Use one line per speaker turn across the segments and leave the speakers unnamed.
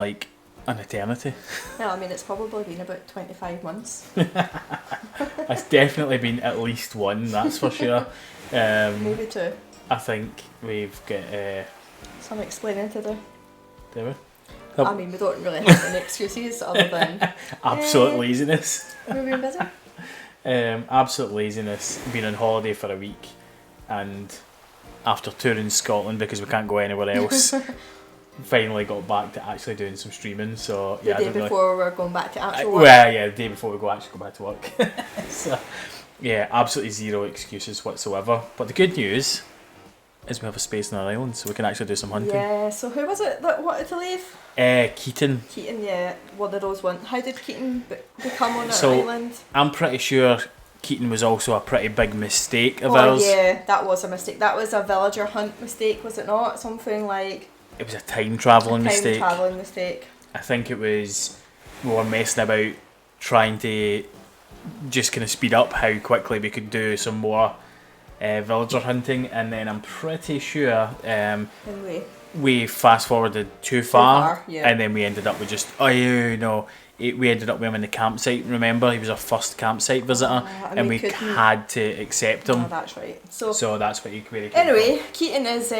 like an eternity.
Well, I mean, it's probably been about 25 months.
It's definitely been at least one, that's for sure.
Maybe two.
I think we've got
Some explaining to do.
do we?
I mean, we don't really have any excuses other than
absolute laziness.
we've been busy.
Absolute laziness. Been on holiday for a week, and after touring Scotland because we can't go anywhere else, finally got back to actually doing some streaming. So
The
yeah,
day before we're going back to actual work.
well, yeah, the day before we actually go back to work. So yeah, absolutely zero excuses whatsoever. But the good news is we have a space on our island, so we can actually do some hunting.
Yeah, so who was it that wanted to leave?
Keaton.
Keaton, yeah, one of those ones. How did Keaton become on our
So,
island?
I'm pretty sure Keaton was also a pretty big mistake of
Oh
ours.
yeah, that was a mistake. That was a villager hunt mistake, was it not? Something like
It was a time travelling mistake.
travelling mistake.
I think it was we were messing about trying to just kind of speed up how quickly we could do some more villager hunting, and then I'm pretty sure
Anyway,
we fast forwarded too far,
yeah.
and then we ended up with just we ended up with him in the campsite. Remember, he was our first campsite visitor, and we had to accept him.
Oh, that's right. So
that's what you came
anyway, Keaton is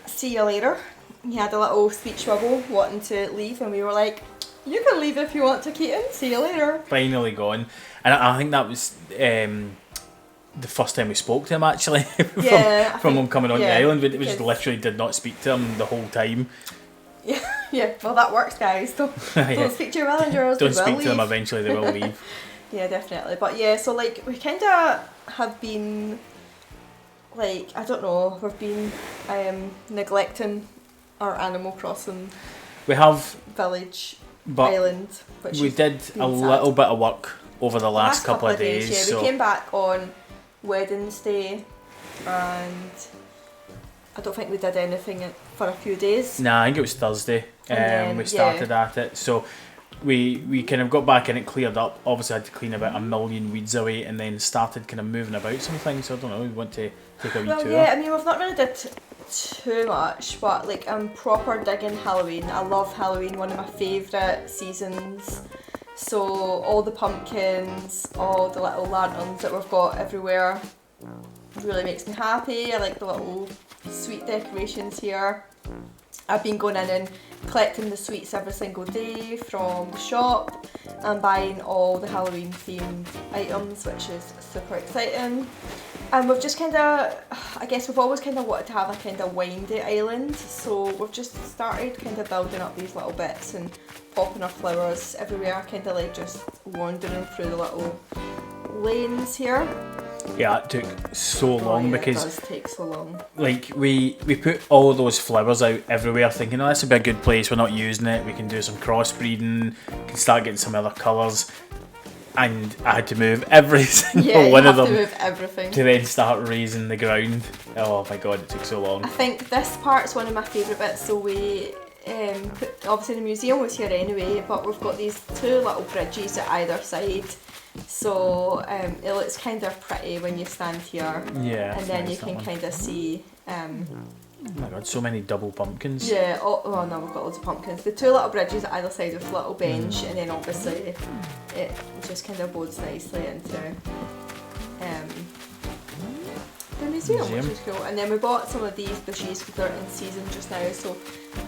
see you later. He had a little speech bubble wanting to leave, and we were like, you can leave if you want to, Keaton. See you later.
Finally gone, and I think that was the first time we spoke to him actually. from him coming on the island. We just literally did not speak to him the whole time.
Yeah. Well, that works, guys. Don't speak to your villagers.
Don't speak to them. Eventually, they will leave.
Yeah, definitely. But yeah, so like we kind of have been, like, I don't know, we've been neglecting our Animal Crossing.
We have
village
but
island. Which
we did a little bit of work over the last couple of days.
Yeah,
so
we came back on Wednesday, and I don't think we did anything for a few days.
Nah, I think it was Thursday. We started at it. So we kind of got back and it cleared up. Obviously, I had to clean about 1 million weeds away, and then started kind of moving about some things. So I don't know. We want to take a wee tour.
Yeah, I mean, we've not really did too much, but like I'm proper digging Halloween. I love Halloween, one of my favourite seasons. So all the pumpkins, all the little lanterns that we've got everywhere really makes me happy. I like the little sweet decorations here. I've been going in and collecting the sweets every single day from the shop and buying all the Halloween themed items, which is super exciting. And we've just kind of, I guess we've always kind of wanted to have a kind of windy island, so we've just started kind of building up these little bits and popping our flowers everywhere, kind of like just wandering through the little lanes here.
Yeah, it took so long because
it does take so long.
Like we put all those flowers out everywhere, thinking, oh, this would be a good place. We're not using it. We can do some crossbreeding. Can start getting some other colours. And I had to move every single one of them.
To move everything.
To then start raising the ground. Oh my god, it took so long.
I think this part's one of my favourite bits. So we obviously the museum was here anyway, but we've got these two little bridges at either side. So it looks kind of pretty when you stand here.
Yeah.
And then you can kind of see.
Oh my god, so many double pumpkins.
Yeah, oh no, we've got loads of pumpkins. The two little bridges at either side with a little bench, and then obviously it just kind of bodes nicely into the museum, which is cool. And then we bought some of these bushes because they're in season just now, so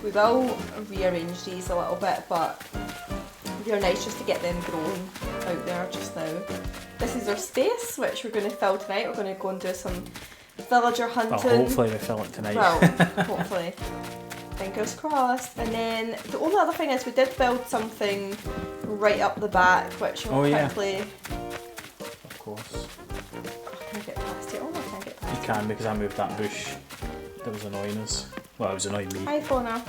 we will rearrange these a little bit, but they're nice just to get them growing out there just now. This is our space, which we're going to fill tonight. We're going to go and do some villager hunting.
Well, hopefully we fill it tonight.
Well, hopefully. Fingers crossed. And then the only other thing is we did build something right up the back, which we'll quickly...
Of course.
Oh, can I get past it? Oh, I can't get past it.
You can, because I moved that bush that was annoying us. Well, it was annoying me.
Hi, Fauna.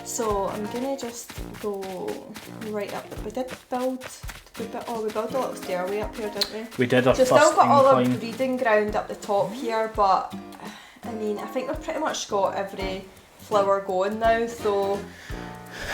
So I'm going to just go right up. We did build... we built a little stairway up here, didn't we?
We did our first
incline. We've still got all our
incline.
breeding ground up the top here, but I mean, I think we've pretty much got every flower going now, so...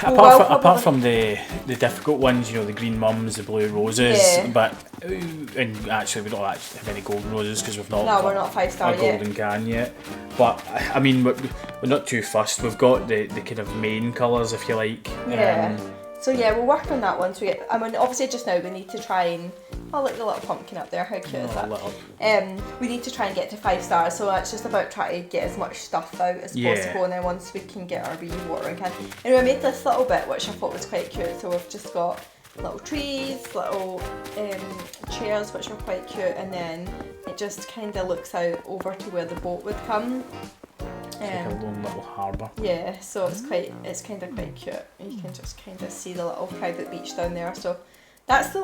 apart from the difficult ones, you know, the green mums, the blue roses,
Yeah.
but and actually we don't actually have any golden roses because we've not
No, we're
got
not 5-star
a
yet.
golden can yet. But I mean, we're not too fussed. We've got the kind of main colours, if you like.
Yeah. So yeah, we'll work on that once we get. I mean, obviously just now we need to try and. Oh, look, the little pumpkin up there. How cute is that? We need to try and get to 5 stars. So it's just about trying to get as much stuff out as possible, and then once we can get our wee watering can. And we made this little bit which I thought was quite cute. So we've just got little trees, little chairs which are quite cute, and then it just kind of looks out over to where the boat would come.
It's like a lone little harbour.
Yeah, so it's kind of quite cute. You can just kind of see the little private beach down there. So that's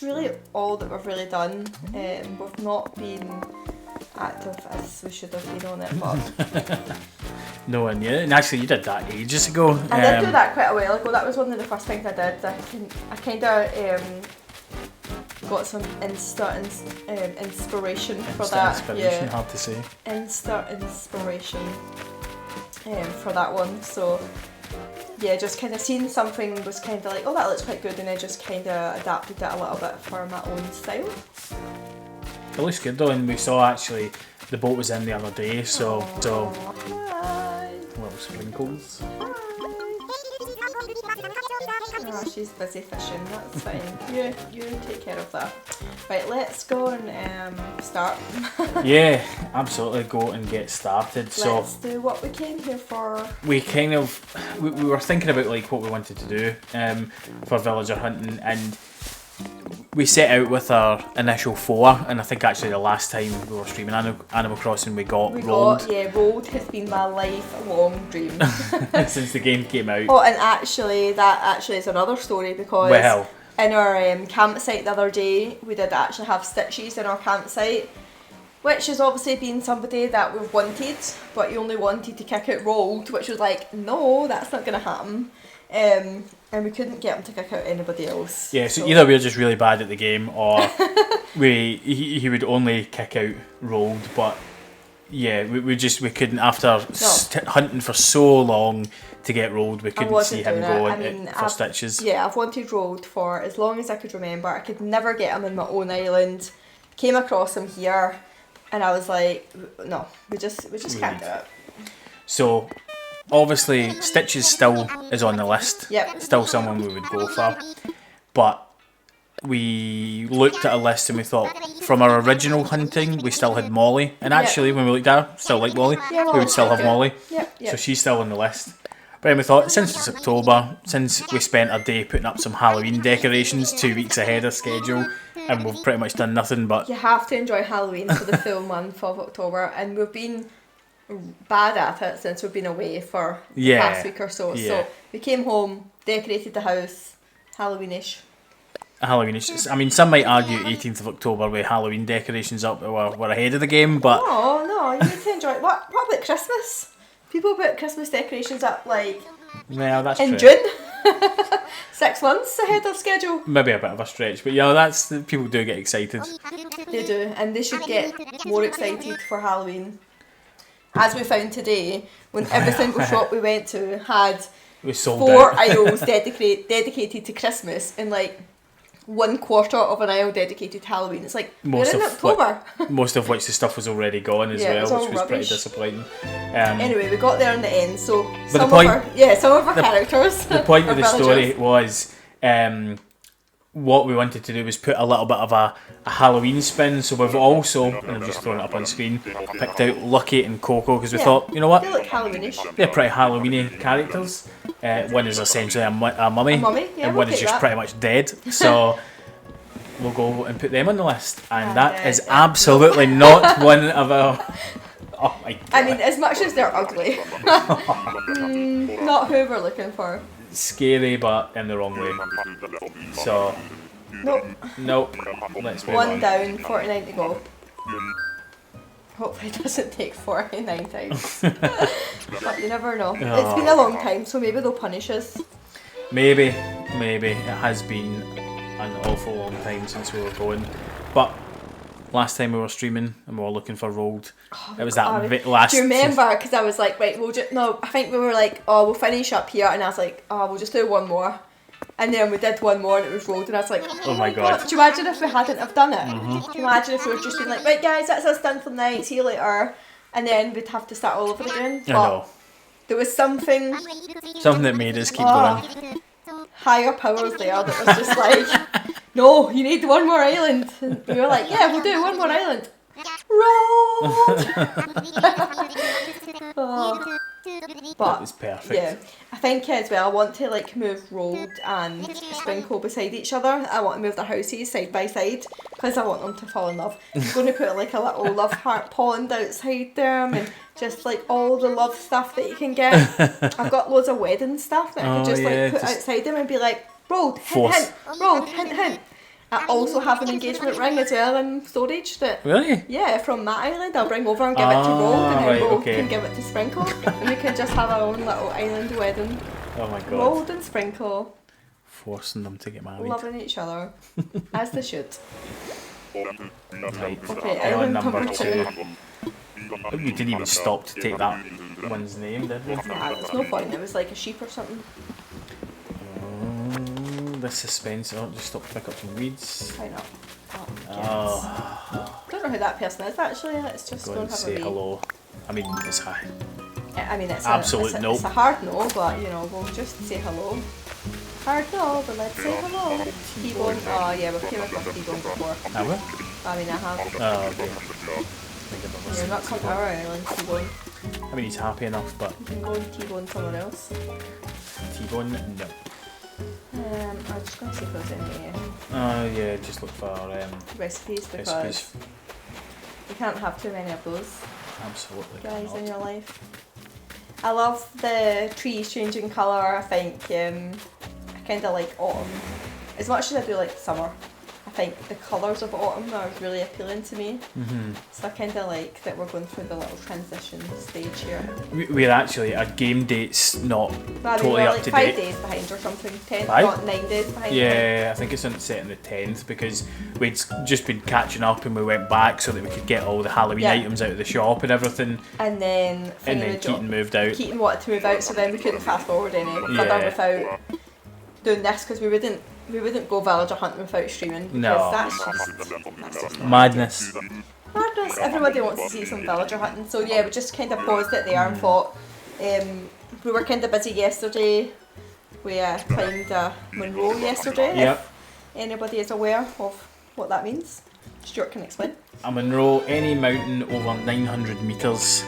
really all that we've really done. We've not been active as we should have been on it, but
No one yet. And actually, you did that ages ago.
I did do that quite a while ago. That was one of the first things I did. I kind of got some inspiration for that.
Inspiration,
Yeah,
hard to say.
inspiration for that one. So yeah, just kind of seeing something was kind of like, oh, that looks quite good, and I just kind of adapted it a little bit for my own style.
It looks good though, and we saw actually the boat was in the other day, so
Hi.
little sprinkles.
Oh, she's busy fishing, that's fine. You take care of that. Right, let's go and start.
Yeah, absolutely, go and get started. So
Let's do what we came here for.
we kind of we were thinking about like what we wanted to do for villager hunting, and we set out with our initial 4, and I think actually the last time we were streaming Animal Crossing we got rolled
Rolled has been my lifelong dream.
since the game came out.
Oh, and actually, that actually is another story because
Well,
in our campsite the other day, we did actually have Stitches in our campsite, which has obviously been somebody that we've wanted, but he only wanted to kick out Rolled, which was like, no, that's not going to happen. And we couldn't get him to kick out anybody else.
yeah, so either we're just really bad at the game, or he would only kick out rolled. But yeah, we couldn't after hunting for so long to get rolled. We couldn't see him going for Stitches.
Yeah, I've wanted Rolled for as long as I could remember. I could never get him in my own island. Came across him here, and I was like, no, we just can't do it.
So obviously Stitches still is on the list.
Yep.
Still someone we would go for. But we looked at a list and we thought from our original hunting we still had Molly. And actually when we looked at her, still like Molly,
Yeah,
we would still have Molly.
Yep.
So she's still on the list. But then we thought, since it's October, since we spent a day putting up some Halloween decorations 2 weeks ahead of schedule, and we've pretty much done nothing but...
You have to enjoy Halloween for the full month of October, and we've been bad at it since we've been away for the past week or so.
Yeah.
So we came home, decorated the house, Halloweenish.
Halloweenish. I mean, some might argue 18th of October with Halloween decorations up, we're ahead of the game, but...
Oh, no, you need to enjoy it. What about Christmas? People put Christmas decorations up, like,
Well, that's
in
true.
June. 6 months ahead of schedule.
Maybe a bit of a stretch, but yeah, that's people do get excited.
They do, and they should get more excited for Halloween. As we found today, when every single shop we went to had
We sold
4
out.
aisles dedicated to Christmas, and like 1/4 of an aisle dedicated to Halloween. It's like,
Most
we're in
of
October.
Most of which the stuff was already gone as
Yeah, it was
well,
all
which was pretty
rubbish.
disappointing.
Anyway, we got there in the end, so
the
some
point-
of our characters.
The point
our
of the story
villagers.
was what we wanted to do was put a little bit of a Halloween spin. So we've also, and I'm just throwing it up on screen, picked out Lucky and Coco because we
Yeah.
thought, you know what,
They look Halloweenish.
they're pretty Halloweeny characters. One is essentially a mummy,
A mummy, yeah,
and
we'll
one is
take
just
that.
pretty much dead. So we'll go and put them on the list, and
And,
that is
yeah.
absolutely not one of our. Oh my god!
I mean, as much as they're ugly, not who we're looking for.
Scary, but in the wrong way. So
Nope.
Let's move
One
on.
down, 49 to go. Hopefully it doesn't take 49 times. But you never know. It's been a long time, so maybe they'll punish us.
Maybe it has been an awful long time since we were going, but last time we were streaming and we were looking for rolled. It was
God.
that last.
Do you remember? Because I was like, right, we'll just no. I think we were like, oh, we'll finish up here, and I was like, oh, we'll just do one more. And then we did one more and it was rolled, and I was like, oh my god. Do you imagine if we hadn't have done it?
Mm-hmm.
Can you imagine if we were just been like, right guys, that's us done for the night, see you later, and then we'd have to start all over again.
I know.
There was something
Something that made us keep going.
higher powers there that was just like, no, you need one more island. And we were like, yeah, we'll do one more island. Roll! Oh. But
It's perfect.
yeah, I think as well, I want to like move Rolled and Sprinkle beside each other. I want to move their houses side by side because I want them to fall in love. I'm going to put like a little love heart pond outside them and just like all the love stuff that you can get. I've got loads of wedding stuff that I could just like put outside them and be like, Rolled, hint, hint, Rolled, hint, hint. I also have an engagement ring as well in storage that,
Really?
yeah, from that island I'll bring over and give it to Rolled, and then
right,
Rolled
okay.
can give it to Sprinkle, and we can just have our own little island wedding.
Oh my god.
Rolled and Sprinkle,
Forcing them to get married.
loving each other, as they should.
Right.
Okay,
Island
island
number
number
2.
2.
We didn't even stop to take that one's name, did we?
Nah, there's no point, it was like a sheep or something.
The suspense. Oh, just stop to pick up some weeds.
Why not?
Oh,
Don't know who that person is actually, let's just
go
go
and
and have
say
a wee.
hello. I mean, it's high.
I mean, it's
Absolute
a,
no.
It's a hard no, but you know, we'll just say hello. Hard no, but let's say hello. T-Bone. Oh yeah, we've came across T-Bone before.
Have we?
I mean, I have.
Oh, okay.
You're not come to our island, T-Bone.
I mean, he's happy enough, but
You can go and T-Bone someone else.
T-Bone, no.
I'm just going to see if there's any
Oh yeah, just look for
recipes because
recipes.
you can't have too many of those
Absolutely.
guys
cannot.
in your life. I love the trees changing colour. I think I kind of like autumn as much as I do like summer. I think the colours of autumn are really appealing to me.
Mm-hmm.
So I kind of like that we're going through the little transition stage here.
We're actually, our game date's not
Well, I mean,
totally
we're
up
like
to
5
date.
days behind or something. 10,
5?
not 9 days behind. I think.
Yeah, I think it's set on the 10th because we'd just been catching up and we went back so that we could get all the Halloween
Yeah.
items out of the shop and everything.
And then
Keaton moved out.
Keaton wanted to move out, so then we couldn't fast forward any further
Yeah.
without doing this because we wouldn't go villager hunting without streaming. Because
No.
that's just
Madness.
madness. Everybody wants to see some villager hunting, so yeah, we just kind of paused it there and thought we were kind of busy yesterday. We climbed Monroe yesterday.
Yep.
If anybody is aware of what that means, Stuart can explain.
A Monroe, any mountain over 900 metres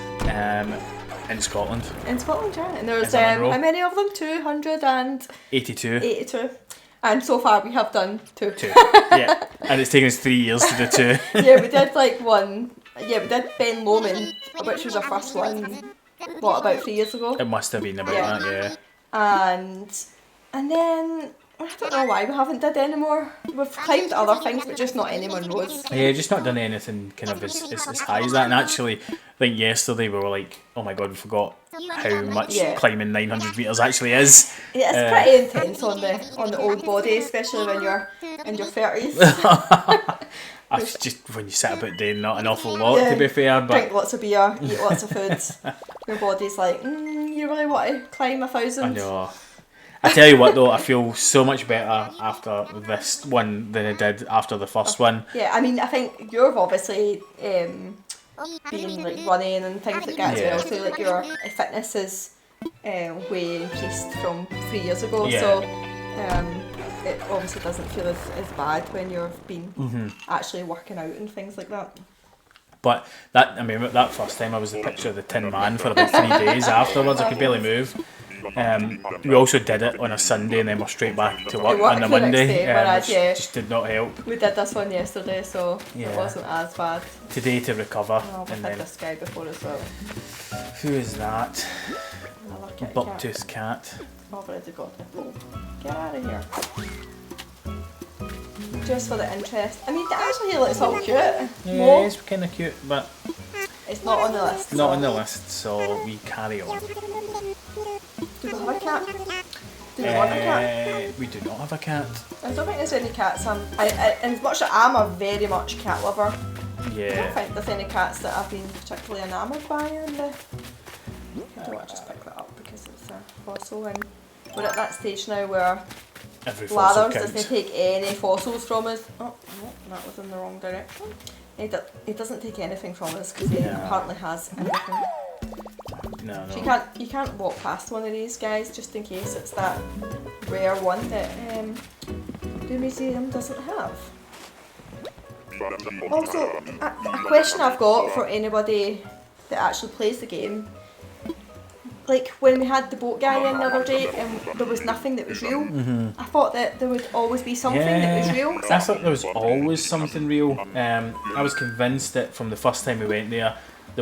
in Scotland.
In Scotland, yeah. And there's
Is that Monroe?
how many of them? 282.
82.
And so far we have done 2.
2. Yeah. And it's taken us 3 years to do 2.
Yeah, we did like one. Yeah, we did Ben Lomond, which was our first one. What, about 3 years ago?
It must have been about
Yeah.
that, yeah.
And then I don't know why we haven't did any more. We've climbed other things, but just not any Monroes.
Yeah, just not done anything kind of as high as that. And actually, I think yesterday we were like, oh my god, we forgot how much
Yeah.
climbing 900 metres actually is.
Yeah, it's pretty intense on the old body, especially when you're in your 30s.
That's just when you sit about doing not an awful lot,
Yeah.
to be fair. But
Drink lots of beer, eat lots of food. Your body's like, you really want to climb 1,000?
I know. I tell you what though, I feel so much better after this one than I did after the first one.
Yeah, I mean, I think you've obviously been like running and things like that
Yeah.
as well. So like your fitness is way increased from 3 years ago.
Yeah.
So it obviously doesn't feel as bad when you've been actually working out and things like that.
But that first time I was the picture of the Tin Man for about 3 days afterwards. I could barely move. We also did it on a Sunday and then we're straight back to work on the
the next
Monday.
day, whereas,
which
yeah.
just did not help.
We did this one yesterday, so
Yeah.
it wasn't as bad.
Today to recover.
Oh, we've
And
had
then,
this guy before as well.
who is that?
Another kitty cat.
Bucktooth cat.
I've already got it. Oh, get out of here. Just for the interest. I mean, actually, he looks all cute.
Yeah,
Mo,
it's kind of cute, but
it's not on the list.
not
so.
on the list, so we carry on.
Do we have a cat? Do we want a cat?
We do not have a cat.
I don't think there's any cats. And as much as I'm a very much cat lover, I
Yeah.
don't think there's any cats that I've been particularly enamoured by in the... I don't want to just pick that up because it's a fossil, and we're at that stage now where
Every fossil
Blathers
counts.
doesn't take any fossils from us. Oh, no, that was in the wrong direction. He doesn't take anything from us because he
Yeah.
apparently has everything.
No,
So
no.
you can't walk past one of these guys just in case it's that rare one that the museum doesn't have. Also, a question I've got for anybody that actually plays the game. Like when we had the boat guy in the other day and there was nothing that was real, I thought that there would always be something that was real.
I thought there was always something real. I was convinced that from the first time we went there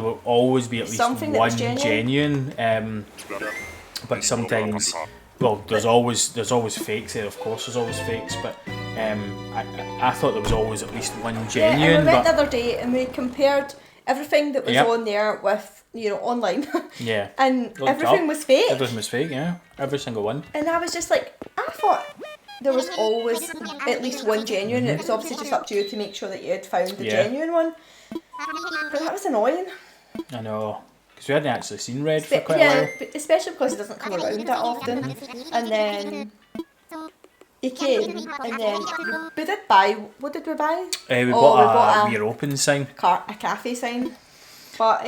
will always be at least
Something that
one
was genuine.
but sometimes, well, there's always fakes there. Of course, there's always fakes, but I thought there was always at least one
Yeah, and
genuine.
we went the
But
other day and we compared everything that was
Yep.
on there with, online.
yeah,
And
Looked
everything
up.
was fake.
Everything was fake. Yeah, every single one.
And I was just like, I thought there was always at least one genuine, and it was obviously just up to you to make sure that you had found the
Yeah.
genuine one. But that was annoying.
I know, because we hadn't actually seen Red for quite a
Yeah,
while.
but especially because it doesn't come around that often. And then he came, and then we did buy. What did we buy?
We
Oh,
bought
we bought
a
a-
We're Open sign.
A cafe sign, but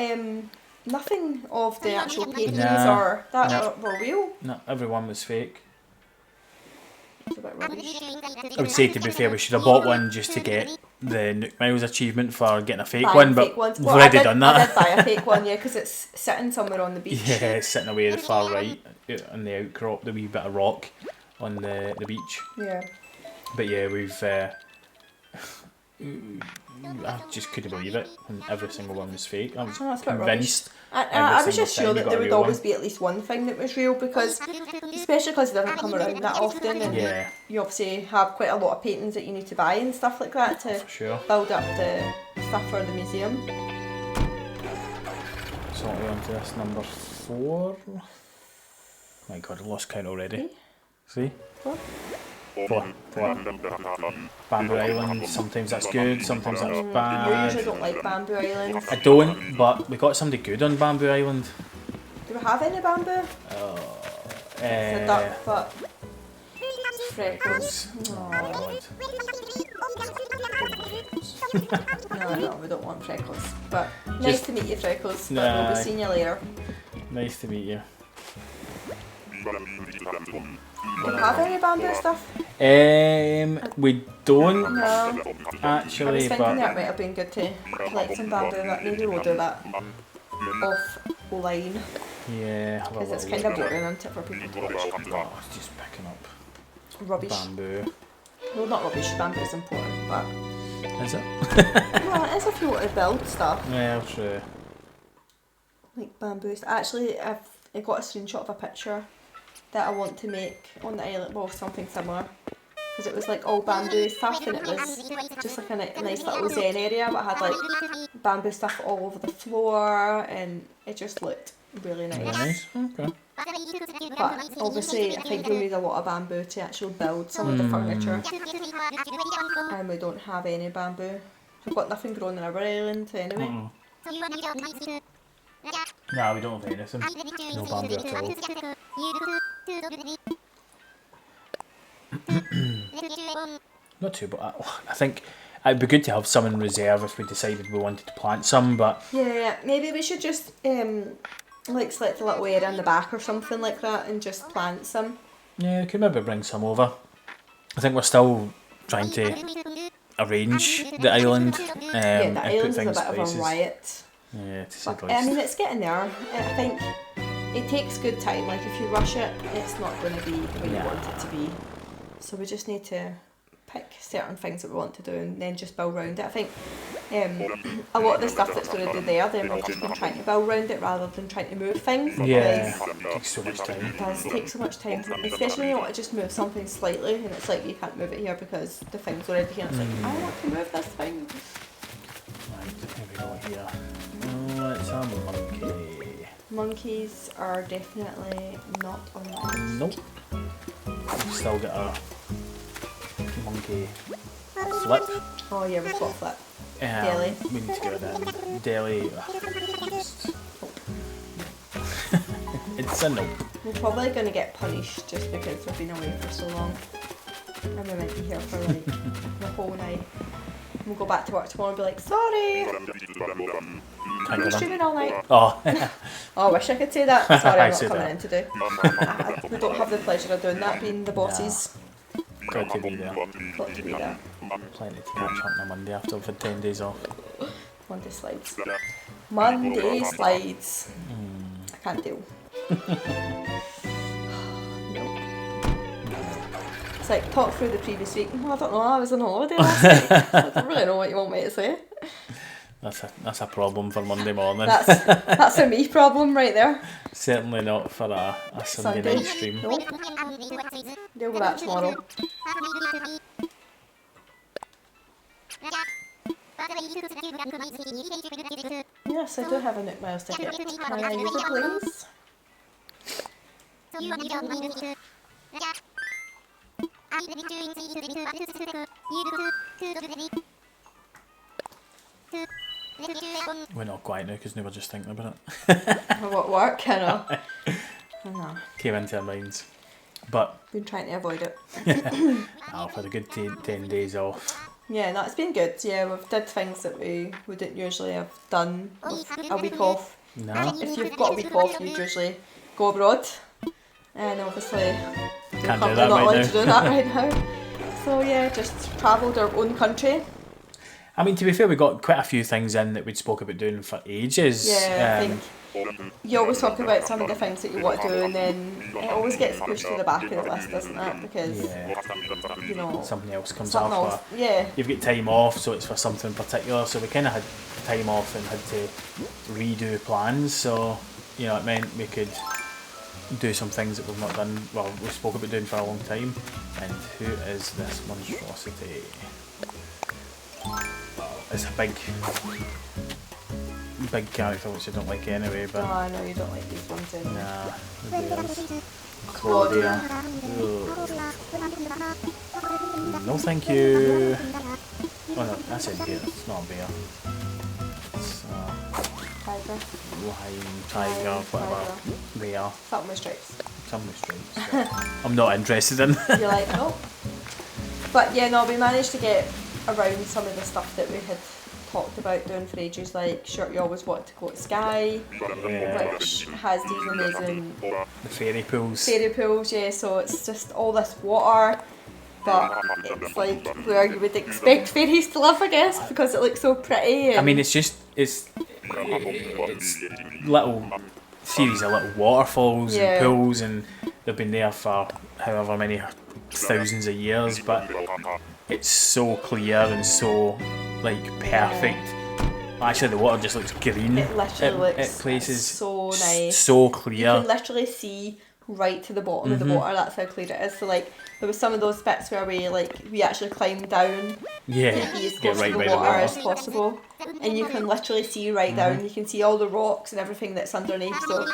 nothing of the actual paintings
Nah,
or that
nah.
were real.
No, everyone was fake.
It's a bit rubbish.
I would say, to be fair, we should have bought one just to get the Nook Miles achievement for getting a fake
Buying
one, but
fake ones.
we've
Well,
already
I did,
done
I
that.
did buy a fake one, yeah, because it's sitting somewhere on the beach.
Yeah, it's sitting away the far right on the outcrop, the wee bit of rock on the beach.
Yeah.
But yeah, we've. I just couldn't believe it when every single one was fake. I was
Oh, that's a bit
convinced.
I
every
was just
single
sure
time
that
you
there
got a
would
real
always
one.
be at least one thing that was real, because especially because it doesn't come around that often, and
Yeah,
you obviously have quite a lot of paintings that you need to buy and stuff like that to
for sure.
build up the stuff for the museum.
So we're on to this number 4. My god, I lost count already. See?
4?
4. Bamboo Island, sometimes that's good, sometimes that's
I usually
bad.
don't like Bamboo Island.
I don't, but we got somebody good on Bamboo Island.
Do we have any bamboo? It's a duck, but freckles.
Oh,
No, we don't want freckles. But nice
Just-
to meet you, freckles. But we'll
Nah.
be seeing you later.
nice to meet you.
Do we have any bamboo stuff?
We don't
No. I was
actually,
thinking
but
that might have been good to collect some bamboo, but maybe we'll do that offline,
yeah, have a
because it's
little
kind of
look.
boring, isn't it, for people to watch
Oh, it's just picking up
rubbish.
bamboo.
Well, not rubbish, bamboo is important, but
Is it?
well, it is if you want to build stuff,
Yeah, true.
like bamboo. Actually, I got a screenshot of a picture that I want to make on the island, well, something similar. Because it was like all bamboo stuff, and it was just like a nice little zen area, but had like bamboo stuff all over the floor, and it just looked really
Very
nice.
nice. Okay.
But obviously, I think you'll need a lot of bamboo to actually build some of the furniture, and we don't have any bamboo. We've got nothing growing on our island anyway.
Mm-mm. No, we don't have anything. No bamboo at all. Not too, but I think it'd be good to have some in reserve if we decided we wanted to plant some, but
Yeah, maybe we should just like select a little area in the back or something like that, and just plant some.
yeah, we could maybe bring some over. I think we're still trying to arrange the island
Yeah,
and
the
put
island's a
things
bit
in
of a
places.
riot.
Yeah, to say
But,
the
I
least.
mean, it's getting there. I think it takes good time. Like, if you rush it, it's not going to be the way you want it to be. So we just need to pick certain things that we want to do and then just build around it. I think a lot of the stuff that's already there, then we've just been trying to build around it rather than trying to move things.
Yeah,
Because
it takes so much time.
it does take so much time, especially when you want to just move something slightly, and it's like you can't move it here because the thing's already here. And it's like, I want to move this thing.
Right, here we go here. Oh, it's a monkey.
Monkeys are definitely not on the list.
Nope. We've still got a monkey flip.
Oh yeah, we've got flip. Delhi.
We need to go then. Delhi. It's a no.
We're probably going to get punished just because we've been away for so long. And we might be here for like the whole night. We'll go back to work tomorrow and be like, sorry,
Can't
we're
go
streaming all night.
Oh,
Oh, I wish I could say that. Sorry,
I
I'm not
said
coming
that.
in today. We don't have the pleasure of doing that, being the bosses.
got to be there.
Got to be there.
Plenty to catch up on a Monday after we've had 10 days off.
Monday slides. Monday slides. I can't deal. No. It's like, talk through the previous week. Oh, I don't know, I was on holiday last week. I don't really know what you want me to say.
That's a problem for Monday morning.
That's a me problem right there.
Certainly not for a Sunday night stream.
No. Deal with that tomorrow. Yes, I do have a Nook Miles ticket. Can I use it, please?
We're not quite now because we were just thinking about it.
What work, I know. I know.
Came into our minds. But
Been trying to avoid it.
I've had a good 10 days off.
Yeah, no, it's been good. Yeah, we've did things that we wouldn't usually have done with a week off.
No?
If you've got a week off, you'd usually go abroad. And obviously, we're
Can't do
currently
that
not
right
allowed
now.
to do that right now. So yeah, just travelled our own country.
I mean, to be fair, we got quite a few things in that we'd spoke about doing for ages.
Yeah, I think you always talk about some of the things that you want to do, and then it always gets pushed to the back of the list, doesn't it? Because
Yeah,
you know
something else comes
something
up.
else. Yeah,
You've got time off, so it's for something particular. So we kind of had time off and had to redo plans. So, you know, it meant we could do some things that we've not done. Well, we spoke about doing for a long time. And who is this monstrosity? It's a big character which I don't like anyway,
no,
but
I know you don't like these ones anyway.
nah, the bears.
Claudia.
Ugh. No thank you. Oh no, that's a bear, it's not a bear. It's
Tiger.
lion, tiger, whatever they are.
Something with stripes.
Some with stripes. I'm not interested in.
You're like, nope. But yeah, no, we managed to get around some of the stuff that we had talked about doing for ages, like sure you always wanted to go to Skye,
Yeah.
which has these amazing
The fairy pools.
fairy pools, yeah, so it's just all this water, but it's like where you would expect fairies to live, I guess, because it looks so pretty. And
I mean, it's little series of little waterfalls
Yeah.
and pools, and they've been there for however many thousands of years, but it's so clear and so like perfect. Actually, the water just looks green.
it literally looks
at places.
so nice.
So
You
clear.
can literally see right to the bottom of the water. That's how clear it is. So like there was some of those bits where we actually climbed down
Yeah,
to be as
get
close
right
to
by
the
the
water
water.
as possible, and you can literally see right down. You can see all the rocks and everything that's underneath. So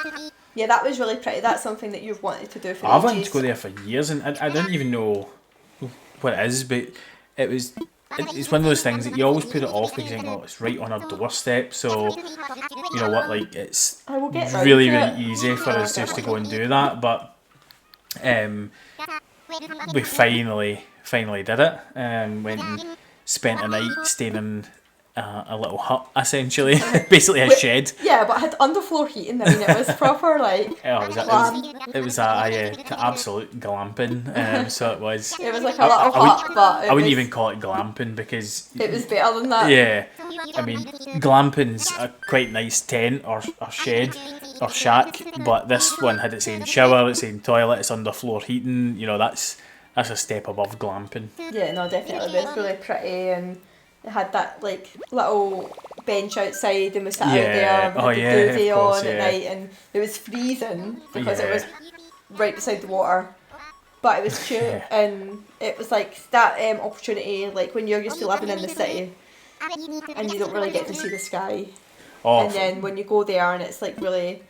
yeah, that was really pretty. That's something that you've wanted to do for
I've wanted
ages.
to go there for years, and I didn't even know what it is, but it's one of those things that you always put it off because you think, well, it's right on our doorstep, so you know what, like it's
I will get round
really
to
really
it.
easy for us just to go and do that, but we finally did it. Went and spent a night staying in a little hut, essentially, basically a
Wait,
shed.
Yeah, but it had underfloor heating. I mean, it was proper like
It was absolute glamping. So it was.
it was like a little hut, but
I wouldn't even call it glamping because
It was better than that.
yeah, I mean glamping's a quite nice tent or shed or shack, but this one had its own shower, its own toilet, its underfloor heating. You know, that's a step above glamping.
Yeah, no, definitely. It was really pretty, and it had that like little bench outside, and we sat out there with the duvet
of course,
on at night, and it was freezing because it was right beside the water. But it was cute, and it was like that opportunity, like when you're used to living in the city and you don't really get to see the sky,
Oh,
and then when you go there and it's like really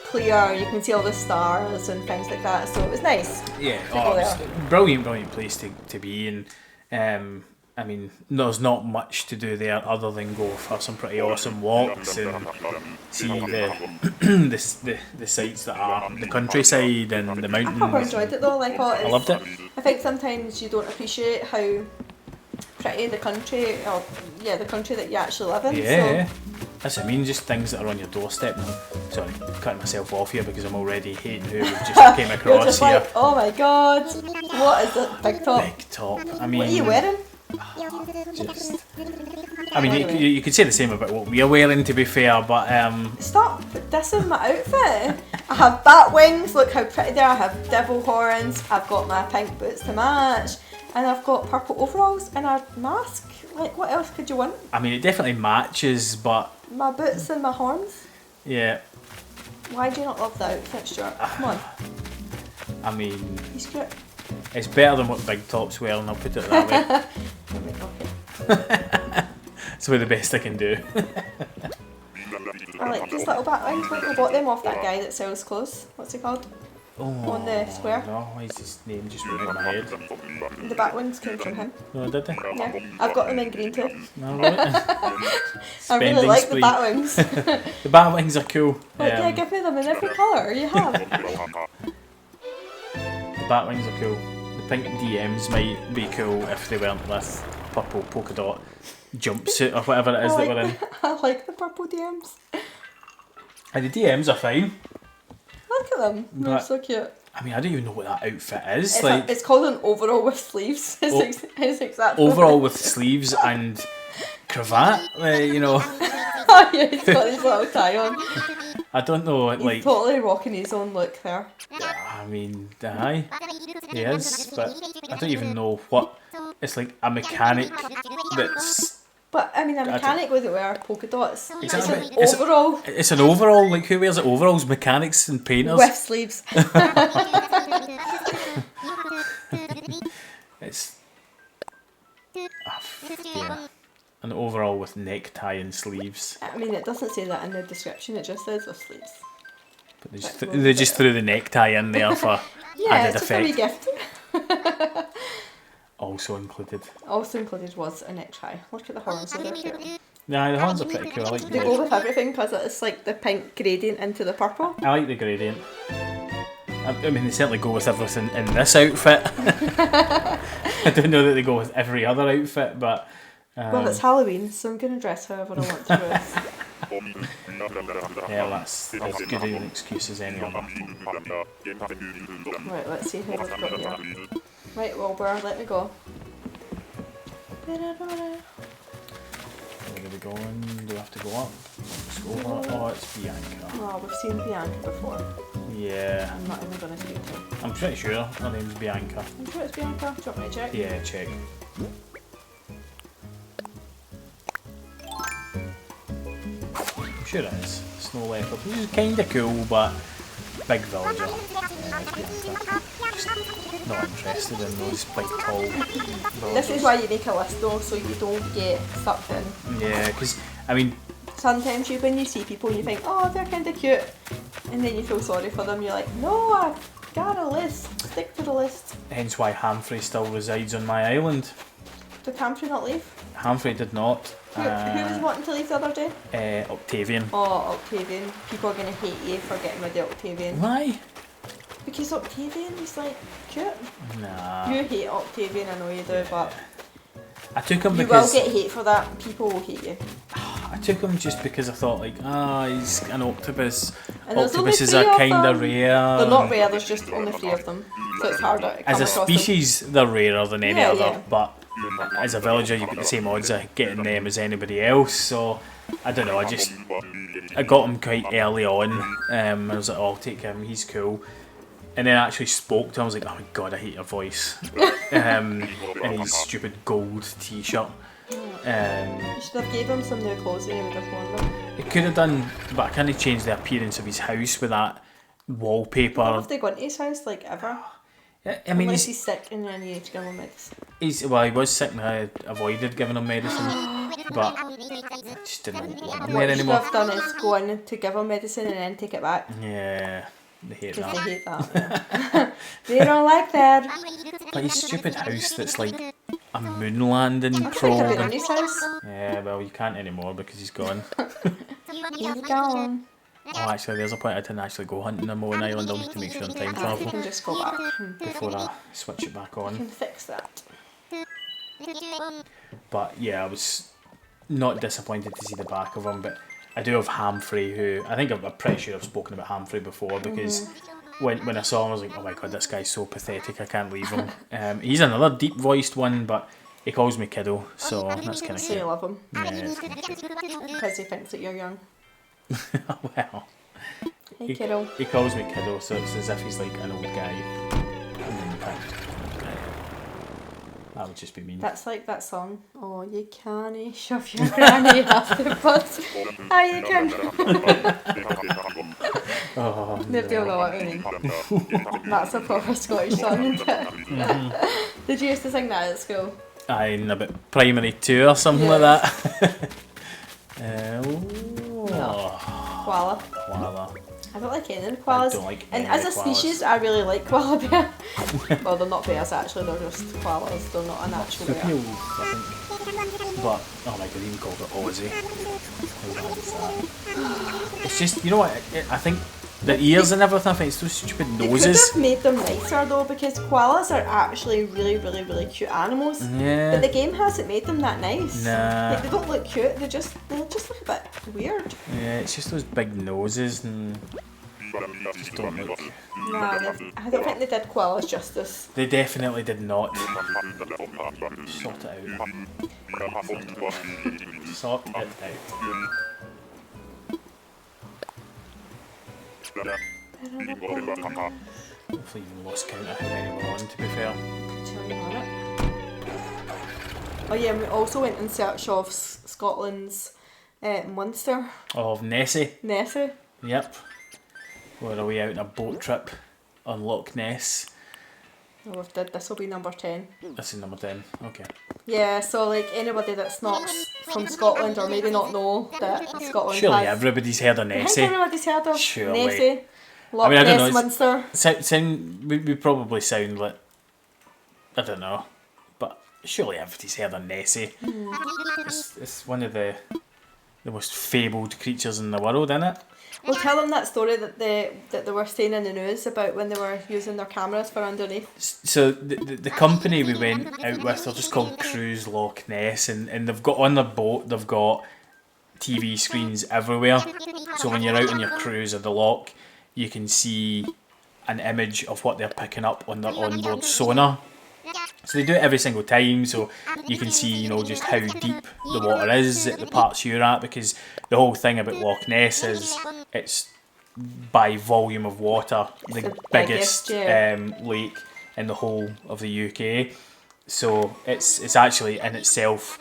clear, you can see all the stars and things like that. So it was nice.
yeah,
go
it's
there.
a brilliant place to be, and I mean, there's not much to do there other than go for some pretty awesome walks and see the sights that are the countryside and the
I proper
mountains.
enjoyed it though. Like,
I loved it.
I think sometimes you don't appreciate how pretty the country, the country that you actually live in.
Yeah,
So,
that's what I mean. Just things that are on your doorstep. Sorry, cutting myself off here because I'm already hating who we've just came
you're
across
just
here.
like, oh my god, what is it, Big Top?
Big Top. I mean,
What are you wearing?
just. I mean, you could say the same about what we're wearing, to be fair, but
Stop dissing my outfit. I have bat wings, look how pretty they are. I have devil horns, I've got my pink boots to match, and I've got purple overalls and a mask. Like, what else could you want?
I mean, it definitely matches, but
My boots and my horns.
yeah,
Why do you not love the outfit, Stuart? Come on,
I mean,
he's great.
it's better than what Big Top's wearing, I'll put it that way.
Okay.
It's about the best I can do.
I like these little bat wings. I bought them off that guy that sells clothes. What's he called? On the square.
No, why is his name just moving in my head?
The bat wings came from him.
No, did they?
Yeah, I've got them in green too.
No, really?
I
Spending
really like
spree.
the bat wings.
The bat wings are cool.
Like, yeah, give me them in every colour you have.
The bat wings are cool. The pink DMs might be cool if they weren't with purple polka dot jumpsuit or whatever it is that we're in.
I like the purple DMs.
And the DMs are fine.
Look at them. They're
But-
so cute.
I mean, I don't even know what that outfit is.
It's called an overall with sleeves. It's exactly
Overall with sleeves and cravat. You know,
Oh yeah, he's got his little tie on.
I don't know.
He's
Like,
totally rocking his own look there.
I mean, aye, he is, but I don't even know what. It's like a mechanic that's.
But I mean, a mechanic wouldn't wear polka dots.
Exactly.
It's an overall
It's an overall. Like, who wears it? Overalls, mechanics and painters.
with sleeves.
It's. Yeah. An overall with necktie and sleeves.
I mean, it doesn't say that in the description. It just says with sleeves.
But they just threw the necktie in there for
Yeah,
added
it's just a wee
effect.
gift.
Also included.
Also included was a necktie. Look at the horns. They're cute.
Nah, the horns are pretty cool. I like
They go
the,
with everything because it's like the pink gradient into the purple.
I like the gradient. I mean, they certainly go with everything in this outfit. I don't know that they go with every other outfit, but.
Well, it's Halloween, so I'm going to dress however I want to dress.
Yeah, that's as good an excuse as any other.
Right, let's see who we've got here. Right, Wilbur, let me go.
Where are we going? Do we have to go up? Scroll up? Oh, it's Bianca.
Oh, we've seen Bianca before.
Yeah,
I'm not even going to speak to her.
I'm pretty sure her name's Bianca.
I'm sure it's Bianca. Do you want me to check?
Yeah, check. I'm sure it is. Snow Leopard. Which is kind of cool, but big villager. Just not interested in those big tall villagers.
This is why you make a list though, so you don't get sucked in.
Yeah, because, I mean,
Sometimes when you see people you think, oh, they're kind of cute, and then you feel sorry for them, you're like, no, I've got a list, stick to the list.
hence why Humphrey still resides on my island.
Did Humphrey not leave?
Humphrey did not.
Who was wanting to leave the other day?
Octavian.
Oh, Octavian. People are going to hate you for getting rid of Octavian.
Why?
Because Octavian is like cute.
Nah.
You hate Octavian, I know you do, but
I took him
you will
because
get hate for that. People will hate you.
I took him just because I thought like, he's an octopus.
And there's only
Octopuses
3
are
of
kind of
them.
rare.
They're not rare, there's just only 3 of them. So it's harder to come
As a
across
species, they're rarer than any
Yeah,
other,
yeah.
but as a villager, you've got the same odds of getting them as anybody else. So I don't know. I got him quite early on. I was like, oh, I'll take him. He's cool. And then I actually spoke to him. I was like, oh my god, I hate your voice. And his stupid gold T-shirt.
You should have gave him some new clothes and he would have worn them.
It could have done, but I can't change the appearance of his house with that wallpaper.
What if they go into his house like ever?
Yeah, I mean,
Unless
he's
he's sick and then you need to give him medicine.
he was sick and I avoided giving him medicine, but I just didn't want him
What
there
you should
anymore.
have done is go in to give him medicine and then take it back.
Yeah, they hate
Because
that.
they hate that. They don't like that.
But his stupid house that's like a moon landing
I think I've been in
probe.
his house.
Yeah, well, you can't anymore because he's gone.
He's gone.
Oh, actually, there's a point I didn't actually go hunting on Moan Island. I'll need to make sure I'm time
You
travel
can just go back. You
before I switch it back on.
can fix that.
But yeah, I was not disappointed to see the back of him. But I do have Hamfrey, who I think I'm pretty sure I've spoken about Hamfrey before because when I saw him, I was like, oh my god, this guy's so pathetic. I can't leave him. He's another deep voiced one, but he calls me kiddo, so that's kind of
So you
cute.
love him
Yeah, it's kind of cute.
because he thinks that you're young.
Well,
Hey kiddo.
he calls me kiddo, so it's as if he's like an old guy. And then you can't. That would just be mean.
That's like that song. Oh, you can't shove your granny off the bus. Ah, you can.
Oh,
Nobody will know what I mean. That's a proper Scottish song, isn't it? Did you used to sing that at school?
in about primary 2 or something like that.
Koala.
Koala.
I don't like any of the
I
koalas.
don't like
And
any
as
of
a
the koalas.
species, I really like koala bear. Well, they're not bears actually, they're just koalas. They're not an actual bear.
Marsupials, I think. But, oh my god, he even called it Aussie. How bad is that? It's just, you know what, I think the ears and everything, I think it's those stupid
They could
noses.
have made them nicer though, because koalas are actually really, really, really cute animals. But
Yeah.
the game hasn't made them that nice.
Nah.
Like, they don't look cute. They just look a bit weird.
Yeah, it's just those big noses and just don't look.
Nah, I don't think they did koalas justice.
They definitely did not. Sort it out. Sort it out. Hopefully you lost count of how many we're on, to be fair.
Oh yeah, and we also went in search of Scotland's monster,
Of Nessie.
Nessie.
Yep. We're away out on a boat trip on Loch Ness.
Oh, we've did. This will be number 10.
This is number 10. Okay.
Yeah, so like anybody that's not from Scotland or maybe not know that Scotland
Surely
has...
everybody's heard of
I think
Nessie.
everybody's heard of
Surely.
Nessie. Loch
I don't know,
Ness
it's-
Monster.
We probably sound like, I don't know, but surely everybody's heard of Nessie. It's one of the most fabled creatures in the world, isn't it?
We'll tell them that story that they were saying in the news about when they were using their cameras for underneath.
So the company we went out with, they're just called Cruise Loch Ness, and they've got on their boat, they've got TV screens everywhere. So when you're out on your cruise of the loch, you can see an image of what they're picking up on their onboard sonar. So they do it every single time, so you can see, you know, just how deep the water is at the parts you're at, because the whole thing about Loch Ness is it's by volume of water the
the
biggest
biggest, yeah.
lake in the whole of the UK. So it's actually in itself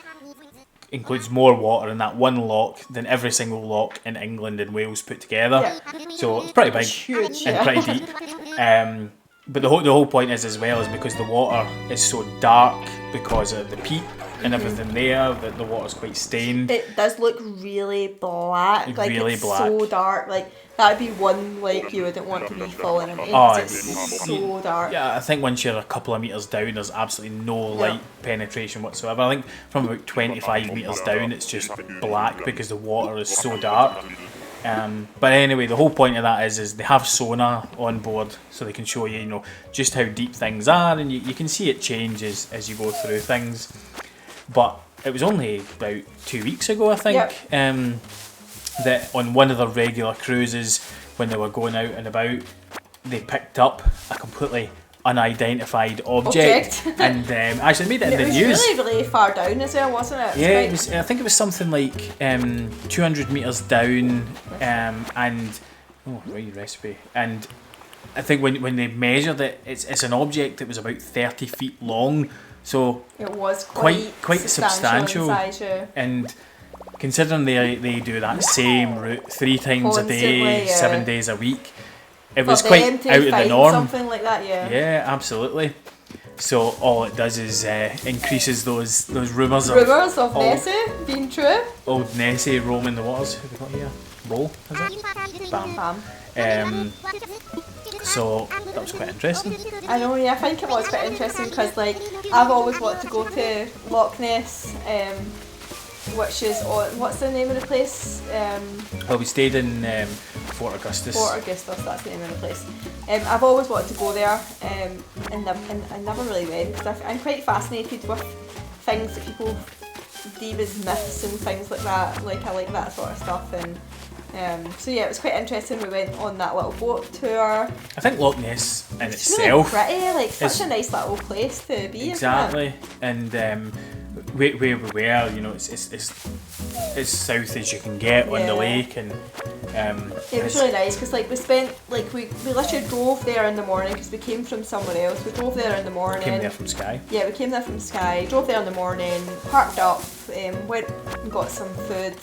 includes more water in that one loch than every single loch in England and Wales put together.
Yeah.
So it's pretty big
It's huge,
and
yeah.
pretty deep. But the whole point is as well is because the water is so dark because of the peat and everything there, that the water's quite stained.
It does look really black. Like
Really
it's
black.
so dark. Like that'd be one lake you wouldn't want to be falling into.
Oh,
It's so dark.
Yeah, I think once you're a couple of metres down, there's absolutely no light penetration whatsoever. I think from about 25 metres down, it's just black because the water is so dark. But anyway, the whole point of that is they have sonar on board, so they can show you, you know, just how deep things are, and you can see it changes as you go through things. But it was only about 2 weeks ago, I think,
Yep.
that on one of their regular cruises, when they were going out and about, they picked up a completely unidentified object.
Object.
And actually made it in
It
the
was
news.
really, really far down as well, wasn't it?
Yeah,
Quite-
it was, I think it was something like 200 metres down, and oh, right recipe. And I think when they measured it, it's an object that was about 30 feet long. So
It was
quite
quite
substantial.
in size, yeah.
and considering they do that same route 3 times a day,
Constantly, yeah.
7 days a week, it was
For
quite
them to
out of the
find
norm.
Something like that, yeah.
Yeah, absolutely. So all it does is increases those rumours
Rumours of
all-
Nessie being true.
old Nessie roaming the waters. Who have we got here? Bull, is it? Bam.
Bam.
So that was quite interesting.
I know, yeah, I think it was quite interesting because, like, I've always wanted to go to Loch Ness, which is on, what's the name of the place?
Well, we stayed in Fort Augustus.
Fort Augustus, that's the name of the place. I've always wanted to go there, and I never really went because I'm quite fascinated with things that people deem as myths and things like that. Like, I like that sort of stuff, and so yeah, it was quite interesting. We went on that little boat tour.
I think Loch Ness in
It's
itself,
really pretty, like such a nice little place to be.
exactly, and where we were, you know, it's as south as you can get on the
Yeah.
lake, and
It was really nice because, like, we spent, like, we literally drove there in the morning because we came from somewhere else. We drove there in the morning.
came there from Skye.
Yeah, we came there from Skye, drove there in the morning, parked up, went and got some food.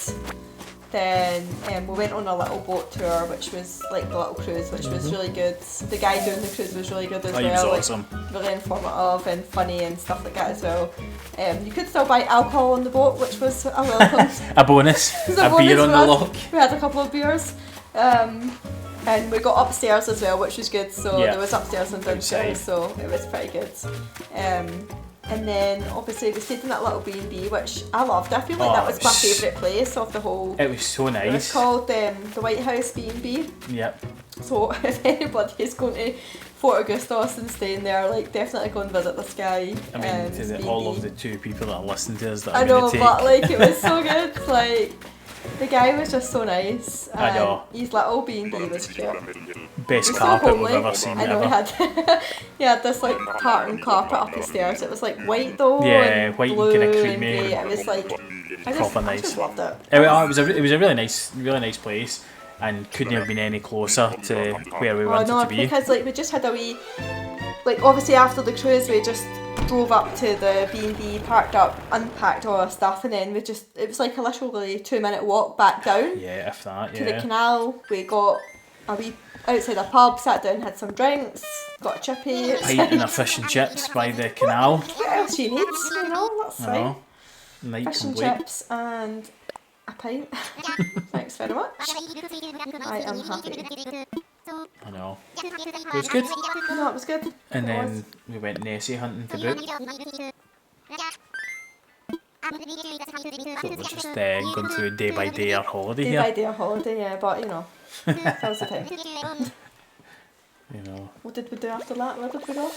Then we went on a little boat tour, which was like the little cruise, which was really good. The guy doing the cruise was really good as
Oh,
well.
he was
like,
awesome.
really informative and funny and stuff like that as well. You could still buy alcohol on the boat, which was a welcome.
A bonus,
It was
a
bonus
beer on
for
the
us.
lock.
We had a couple of beers. And we got upstairs as well, which was good. So
Yeah.
there was upstairs and downstairs,
Outside.
so it was pretty good. And then obviously we stayed in that little B&B, which I loved. I feel like that
Oh,
was my
it's-
favourite place of the whole.
It was so
It was
nice.
called the White House B&B.
Yep.
So if anybody is going to Fort Augustus and staying there, like, definitely go and visit this guy.
I mean, to
B&B.
all of the 2 people that are listening to us that
I
are going
know,
to take.
but like it was so good. Like, the guy was just so nice.
I
And
know.
his little B&B was cute.
Best
It was so
carpet we've
homely.
ever seen
I know,
ever.
he had this like tartan carpet up the stairs. It was like white though,
Yeah,
and
white and
blue
kinda
and
creamy.
grey. It was like I just
Proper nice.
loved it.
It was a really nice place, and couldn't have been any closer to where we
Oh
wanted
no,
to be.
because like we just had a wee, like obviously after the cruise we just drove up to the B&B, parked up, unpacked all our stuff, and then it was like a literally 2-minute walk back down
Yeah, if that,
to the
yeah.
canal. We got a wee outside a pub, sat down, had some drinks, got a chippy.
Pint and a fish and chips by the canal.
What else she needs, you know, that's
I
fine.
know. Night
Fish and
complete.
chips and a pint. Thanks very much. I am happy.
I know. It was good.
No, it was good.
And
It was.
then we went Nessie hunting to boot. So it was just going through a day by day our holiday
Day
here.
by day a holiday, yeah, but you know, that was the time.
You know.
What did we do after that? Where did we go?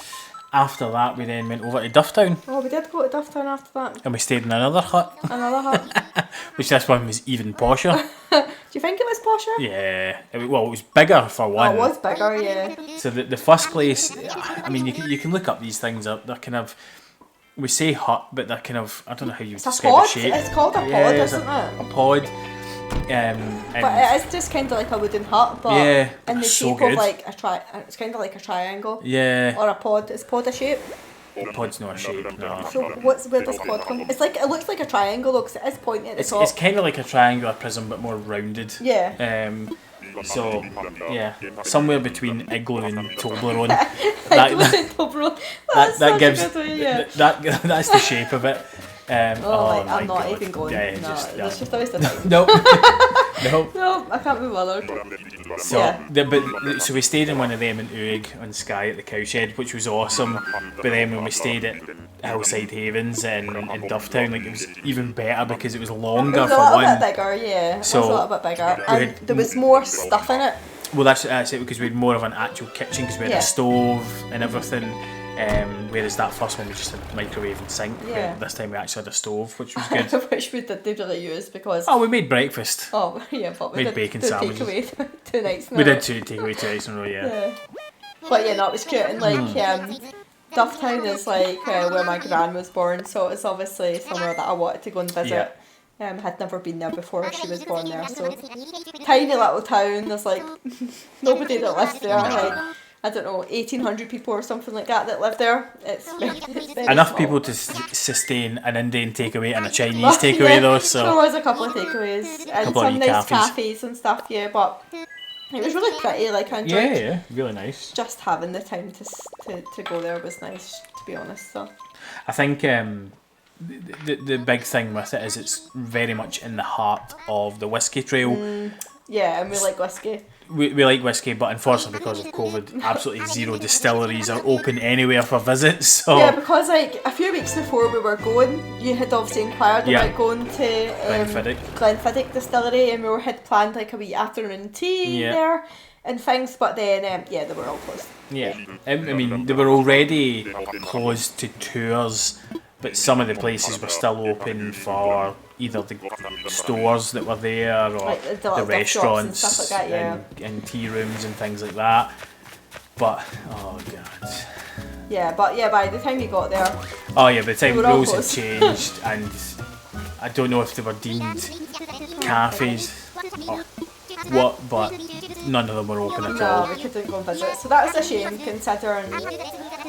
After that, we then went over to Dufftown,
Oh, we did go to Dufftown after that.
and we stayed in another hut,
Another hut.
which this one was even posher.
Do you think it was posher?
Yeah, it was bigger for
Oh,
one.
it was bigger, yeah.
So the first place, I mean, you can look up these things. They're kind of, we say hut, but they're kind of, I don't know how you
It's a
describe
pod.
the shape.
It's called a pod,
Yeah, it's
isn't it?
a pod. And
But it is just kind of like a wooden hut, but
Yeah,
in the
so
shape
good.
of like it's kind of like a triangle
yeah,
or a pod. It's pod a shape.
pod's not a shape. No.
So where does pod come? It's like, it looks like a triangle though, 'cause it is pointy at the
It's
top.
kind of like a triangular prism, but more rounded.
Yeah.
So yeah, somewhere between Igloo and Toblerone.
Like,
that,
that's
that
such
gives
a good way, yeah.
that's the shape of it.
Oh, like,
my
I'm not
God.
even going.
Yeah,
No,
just,
it's just a waste of time.
no, no.
No, I can't be bothered.
So,
Yeah.
so we stayed in one of them in Uig on Skye at the Cowshed, which was awesome. But then when we stayed at Hillside Havens in Dufftown, like, it was even better because it was
It
longer
was a
for
little
one.
bit bigger, yeah. It
So,
was a little bit bigger.
we
And
had-
there was more stuff in it.
Well, that's it, because we had more of an actual kitchen because we had
Yeah.
a stove and everything. Whereas that first one was just a microwave and sink.
Yeah.
This time we actually had a stove, which was good.
Which we didn't really use because...
Oh, we made breakfast.
Oh, yeah, but we
Made
did
bacon
do
sandwiches.
takeaway 2 nights in a
We
row.
did two takeaway twice in a row, yeah.
Yeah. But yeah, no, it was cute. And like, Dufftown is like where my gran was born, so it's obviously somewhere that I wanted to go and visit. Had never been there before she was born there, so tiny little town. There's like nobody that lives there. Like, I don't know, 1,800 people or something like that live there. It's very
Enough
small.
people to sustain an Indian takeaway and a Chinese takeaway though,
There
so
was a couple of takeaways and
Couple of
some
wee
nice
cafes.
cafes and stuff, yeah, but it was really pretty, like I enjoyed
yeah, really nice.
just having the time to go there was nice, to be honest, so.
I think the big thing with it is it's very much in the heart of the Whiskey Trail,
Yeah, and we like whiskey.
We like whiskey, but unfortunately because of COVID, absolutely zero distilleries are open anywhere for visits. So
Yeah, because like a few weeks before we were going, you had obviously inquired
Yeah.
about going to Glenfiddich Distillery, and we had planned like a wee afternoon tea
Yeah.
there and things, but then yeah, they were all closed.
yeah, I mean they were already closed to tours, but some of the places were still open for either the stores that were there or
Like the
the
little gift shops and
restaurants
stuff like that, yeah.
and tea rooms and things like that. But oh god.
Yeah, but yeah, by the time we got there,
Oh yeah, by the time
They were all
rules had
closed.
changed, and I don't know if they were deemed cafes or what, but none of them were open at
no,
all.
we couldn't go and visit. So that was a shame considering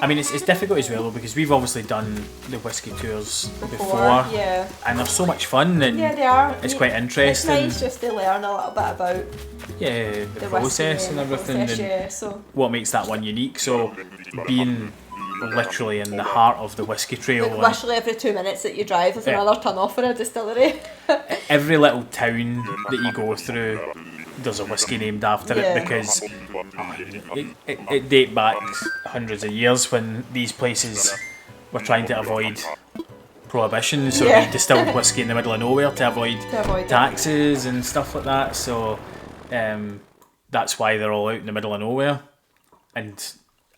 I mean, it's difficult as well because we've obviously done the whiskey tours before,
Yeah.
and they're so much fun, and
Yeah, they are.
it's quite interesting.
It's nice just to learn a little bit about
yeah, the
the
process
whiskey
and
the
everything,
process,
and
yeah, so
what makes that one unique. So being literally in the heart of the whiskey trail,
like
and
literally every 2 minutes that you drive, there's
Yeah.
another ton off for a distillery.
every little town that you go through, there's a whiskey named after
Yeah.
it because it date back hundreds of years when these places were trying to avoid prohibition, so
Yeah.
they distilled whiskey in the middle of nowhere to avoid
To avoid it.
taxes and stuff like that. So that's why they're all out in the middle of nowhere. And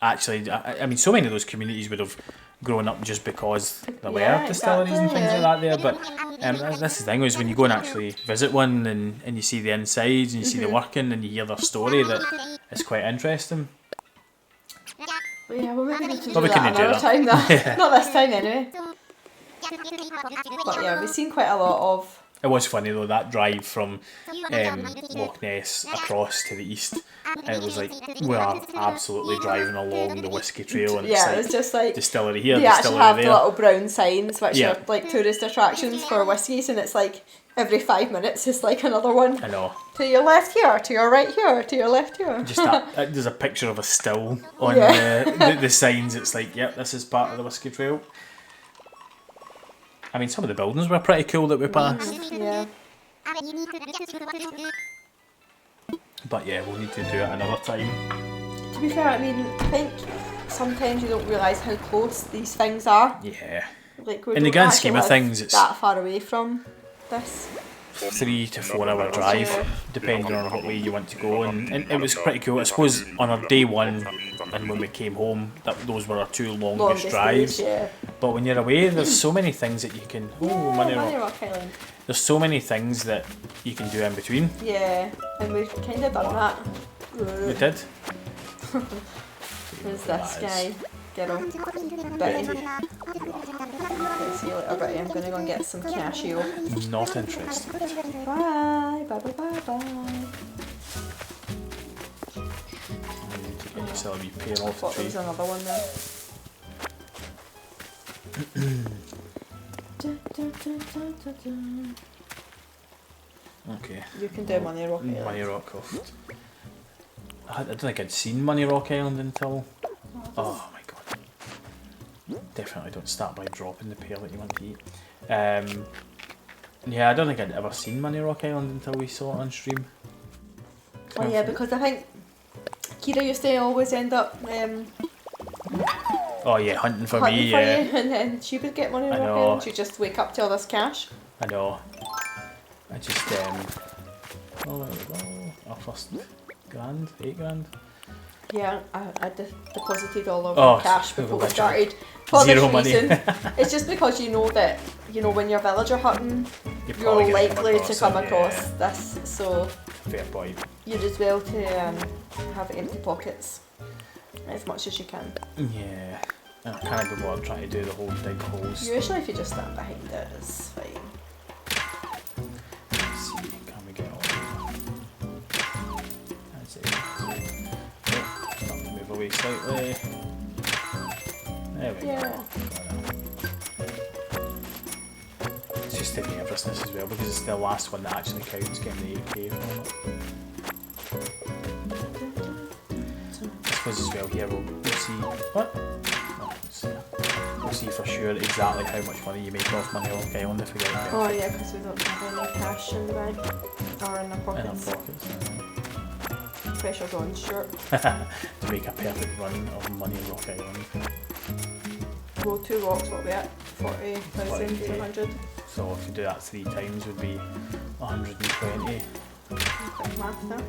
actually, I mean, so many of those communities would have grown up just because there
Yeah,
were distilleries and things
exactly,
like that there. But that's the thing, is when you go and actually visit one and you see the insides and you see the working and you hear their story, that it's quite interesting.
But yeah, well, maybe we can
But
do
we
that
can do
another
that.
time though. Not this time anyway. But yeah, we've seen quite a lot of.
It was funny though, that drive from Loch Ness across to the east. And it was like we are absolutely driving along the whiskey trail, and
Yeah,
it's
it's just like
distillery here,
they actually have
distillery
the
there.
little brown signs which
Yeah.
are like tourist attractions for whiskies, and it's like every 5 minutes is like another one.
I know.
To your left here, to your right here, to your left here.
Just that, there's a picture of a still on
Yeah.
the signs. It's like, yep, this is part of the whiskey trail. I mean, some of the buildings were pretty cool that we passed.
Yeah.
But yeah, we'll need to do it another time.
To be fair, I mean, I think sometimes you don't realise how close these things are.
Yeah.
Like we
In the
don't
grand
actually
scheme of
live
things, it's
that far away from this.
3 to 4 hour drive,
Yeah.
depending on what way you want to go, and it was pretty cool. I suppose on our day one and when we came home, those were our 2 longest
Longest
drives.
days, yeah.
But when you're away, there's so many things that you can. Oh, Money Rock.
Rock Island.
There's so many things that you can do in between.
Yeah, and we've kind of done that.
We did.
Who's this guy? Girl. Betty. Okay, see you later, Betty. I'm gonna go and get some cashew.
Not interested.
Bye. Bye. Bye. Bye. Bye.
I need to get yourself a wee pair off the
Thought there was
tree.
another one there.
Okay.
You can do Money Rock Island.
Money Rock Coast. I don't think I'd seen Money Rock Island until. Oh my god. Definitely don't start by dropping the pair that you want to eat. Yeah, I don't think I'd ever seen Money Rock Island until we saw it on stream.
Oh yeah, because I think Kira used to always end up
Oh yeah, hunting for
hunting
me,
for
yeah.
you, and then she would get Money
I
Rock
know.
Island. She'd just wake up to all this cash.
I know. I just oh there we go. Our first grand, 8 grand.
Yeah, I deposited all of
Oh,
our cash before we
literally
started. For
zero
this
money.
reason, it's just because you know that when you're villager hunting,
You're
you're
probably gonna
likely to come
it,
across
yeah.
this, so
Fair point.
you'd as well to have empty pockets as much as you can.
Yeah. I can't be bothered trying to do the whole dig holes.
Usually if you just stand behind it, it's fine.
Let's see, can we get all that's it. Oh, start to move away slightly. There we
Yeah.
go. It's just the nervousness as well because it's the last one that actually counts, getting the 8k from it. I suppose as well here we'll see what? No, we'll see for sure exactly how much money you make off Money Rock Island if we get it.
Oh yeah, because we don't have any cash in the bank. Or in our
in our
pockets.
pockets.
Pressure's on, Stuart.
To make a perfect run of Money Rock Island.
Well, 2 rocks, what are we at? 40,200.
So if you do that 3 times would be 120.
Quick math there.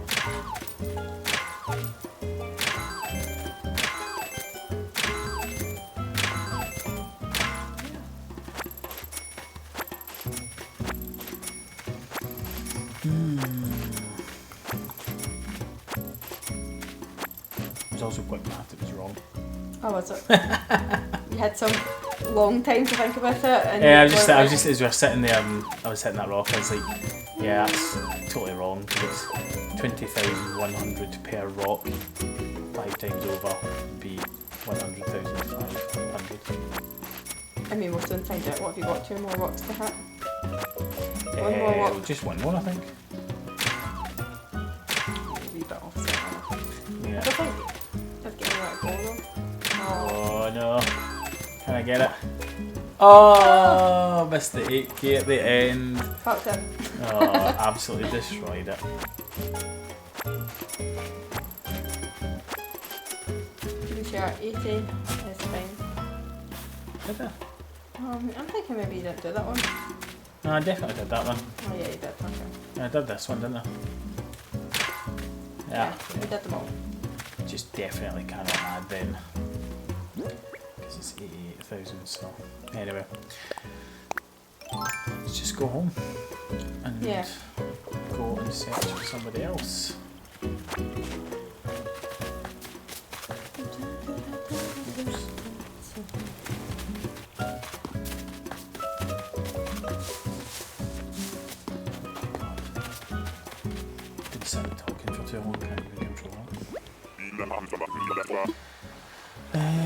It was also quick math, it was wrong.
Oh, was it? You had some long time to think about it. And
Yeah, I
you
was
were like,
just as we were sitting there, I was hitting that rock, I was like, yeah, that's totally wrong, because 20,100 per rock, 5 times over would be 100,500.
I mean, we'll soon find out. What have you got? 2 more rocks to hit? One more rock.
Just one more, I think.
A wee bit offset.
Yeah.
I don't think I've given that a go though. Oh,
Oh no. Can I get it? Oh, missed the 8k at the end.
fucked it.
Oh, absolutely destroyed it.
To be fair, 80 is fine.
Did I?
I'm thinking maybe you didn't do that one.
No, I definitely did that one.
Oh yeah, you did. Okay.
I did this one, didn't I? Yeah.
You did them all.
Just definitely cannot add then. Because it's 88,000, so. Anyway. Let's just go home. And
Yeah.
go and search for somebody else. Been sitting talking for too long, can't even control it.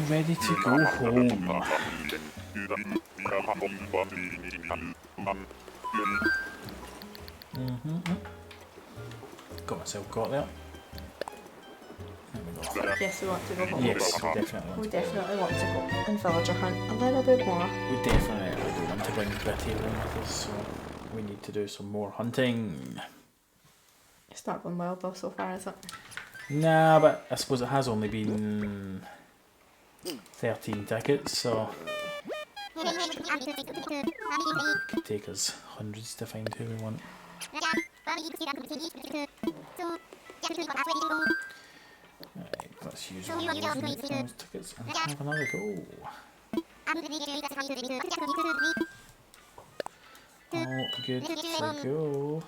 Ready to go home. Got myself got there. There we go.
Yes, we want to go home.
Yes, we definitely want
We
to go.
definitely want to go and villager hunt a little bit more.
We definitely don't want to bring Betty home with us, so we need to do some more hunting.
It's not going well though so far, is it?
Nah, but I suppose it has only been 13 tickets, so it could take us hundreds to find who we want. Right, let's use one of those tickets and have another go. All good to go.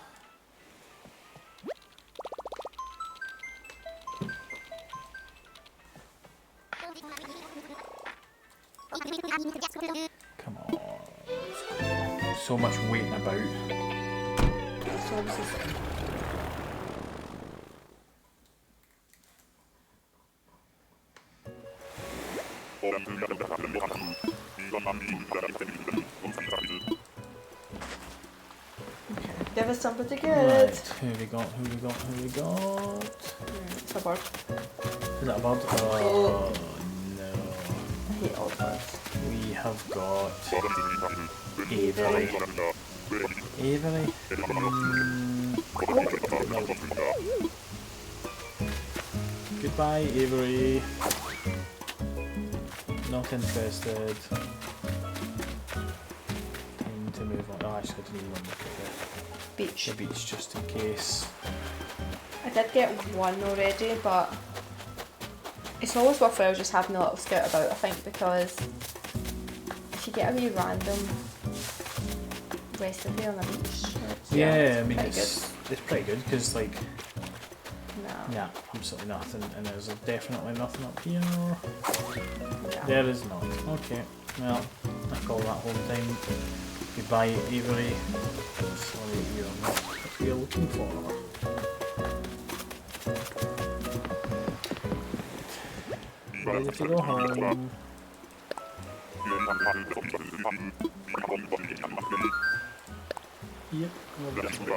Come on. So much waiting about.
So this is give us somebody good.
Right, who we got, who we got, who we got?
It's a bird.
Is that a bird? Oh no.
I hate all birds.
We have got Avery. Avery? Goodbye, Avery. Not interested. Time to move on. Oh, actually, I didn't even look at
Beach.
the beach just in case.
I did get one already, but it's always worthwhile just having a little scout about, I think, because if you get a wee random recipe on the beach,
Yeah, I mean,
pretty
it's pretty good because, like,
good. No.
yeah, absolutely nothing. And there's definitely nothing up here.
No.
There is not. Okay, well, I call that home time. Goodbye, Avery. Sorry, you're not what we're looking for. Ready to go home. Yep, we're ready to go.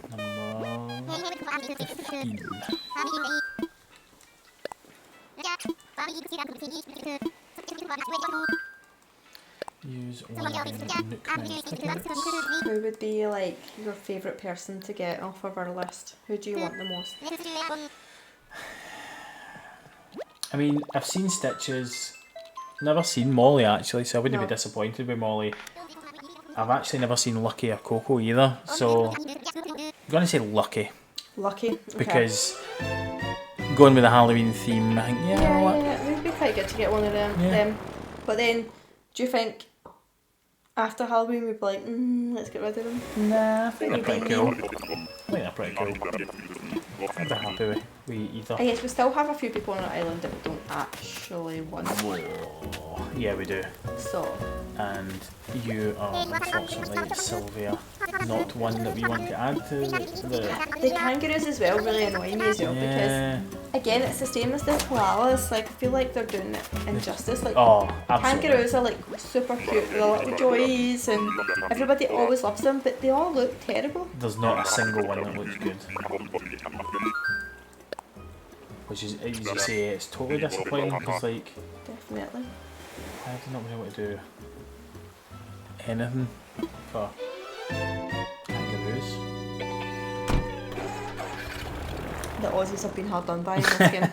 Number Use one of them Nook Knife tickets.
Who would be like your favourite person to get off of our list? Who do you want the most?
I mean, I've seen Stitches. Never seen Molly actually, so I wouldn't
No.
be disappointed with Molly. I've actually never seen Lucky or Coco either, so I'm gonna say Lucky
Lucky. Okay.
because going with the Halloween theme, I think you know
yeah,
what?
it would be quite good to get one of them.
Yeah.
But then, do you think after Halloween we'd be like, let's get rid of them?
Nah, I think they're pretty cool. I think they're pretty cool. I'd be happy with either.
I guess we still have a few people on our island that we don't actually want.
Whoa. Yeah, we do.
So,
And you are unfortunately, Sylvia, not one that we want to add to the
the kangaroos as well really annoy me as well
yeah.
because, again, it's the same as the koalas. Like, I feel like they're doing it injustice. Like,
Oh, absolutely.
kangaroos are like super cute, they're little joys, and everybody always loves them, but they all look terrible.
There's not a single one that looks good. Which is, as you say, it's totally disappointing because, like,
Definitely.
I've not been able to do anything for kangaroos.
The Aussies have been hard done by in this game.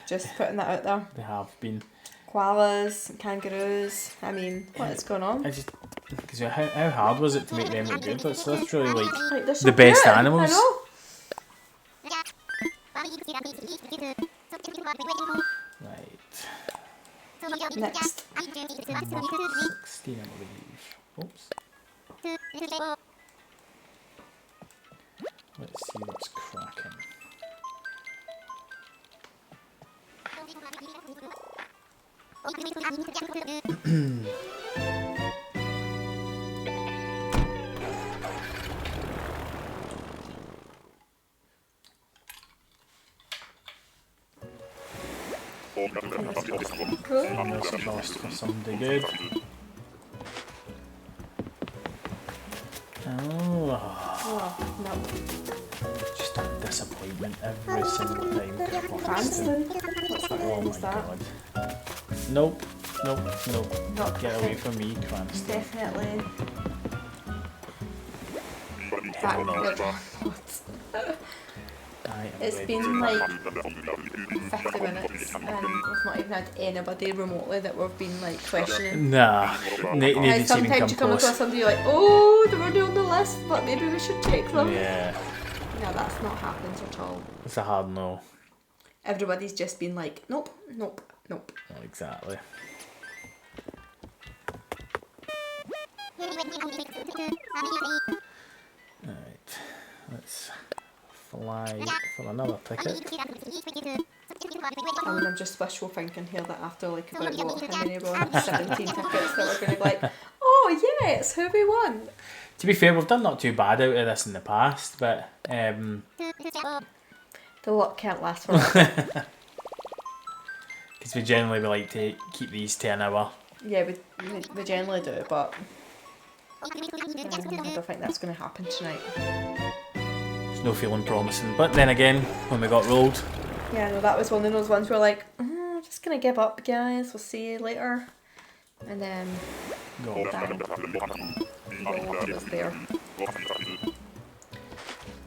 Just putting that out there.
They have been.
Koalas, kangaroos. I mean, what is going on?
I just because how hard was it to make them look good? That's literally like
Like, they're so
the best
cute.
animals.
I know.
Right.
Next.
Number 16, I believe. Oops. Let's see what's cracking.
Cool.
Fingers crossed for somebody good. Oh,
Oh, no.
just a disappointment every single time.
Cranston. What's that?
Oh my
Who's that?
god. Nope, nope, nope.
Not
Get away from me, Cranston.
Definitely.
Hell no.
What?
I am
It's
ready
been
to-
like 50 minutes and we've not even had anybody remotely that we've been like questioning.
Nah,
Like
nobody's even
sometimes
come
you come across
close.
somebody you're like, oh, they were on the list, but maybe we should take them.
Yeah,
No, that's not happened at all.
it's a hard no.
Everybody's just been like, nope, nope, nope.
Not exactly. Right, let's fly for another ticket.
I mean, I'm just wishful thinking here that after like about what, how many were 17 tickets that we're going to be like, oh yeah, it's who we want.
To be fair, we've done not too bad out of this in the past, but
The luck can't last forever.
because we generally we like to keep these to an hour.
Yeah, we generally do, but I don't think that's going to happen tonight.
There's no feeling promising. But then again, when we got rolled,
Yeah, no, that was one of those ones where like, I'm just going to give up, guys. We'll see you later. And then,
go.
bang. It was there.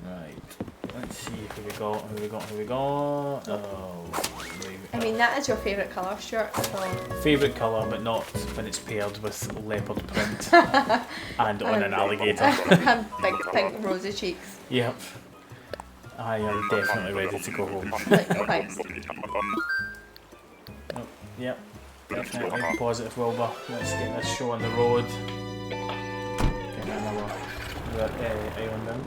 Right, let's see who we got, who we got. Oh,
I mean, that is your favourite colour, Stuart. So.
favourite colour, but not when it's paired with leopard print and on an alligator.
And big pink rosy cheeks.
Yep. I am definitely ready to go home.
Like, thanks.
Oh, yep, definitely positive Wilbur. Let's get this show on the road. Get another island in.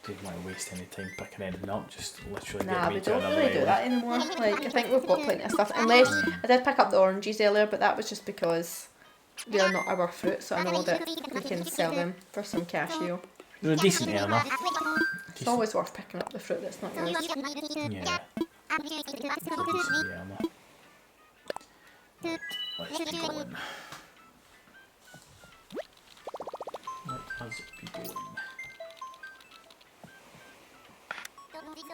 Didn't want to waste any time picking anything up, just literally
Nah,
get me
we
to
don't
another
really do
island.
that anymore. Like, I think we've got plenty of stuff. Unless, I did pick up the oranges earlier, but that was just because they're not our fruit, so I know that we can sell them for some cash here.
They're a decent earner.
It's always worth picking up the fruit that's not yours.
Yeah. Decent earner. Let's keep going. Let us be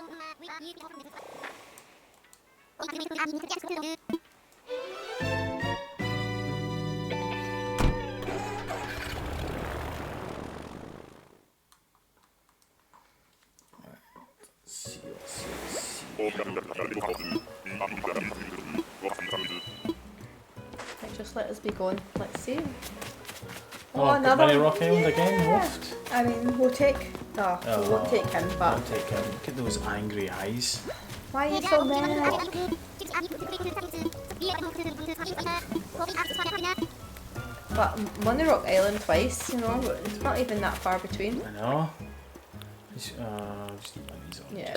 Right, just let us be going. Let's see.
Oh, got Money Rock Island again, Wolfed.
I mean, we'll take. Oh, we won't take him, but.
I'll take him. Look at those angry eyes.
Why are you so mad? But Money Rock Island twice, you know, it's not even that far between.
I know. Just eat one of these oranges.
Yeah.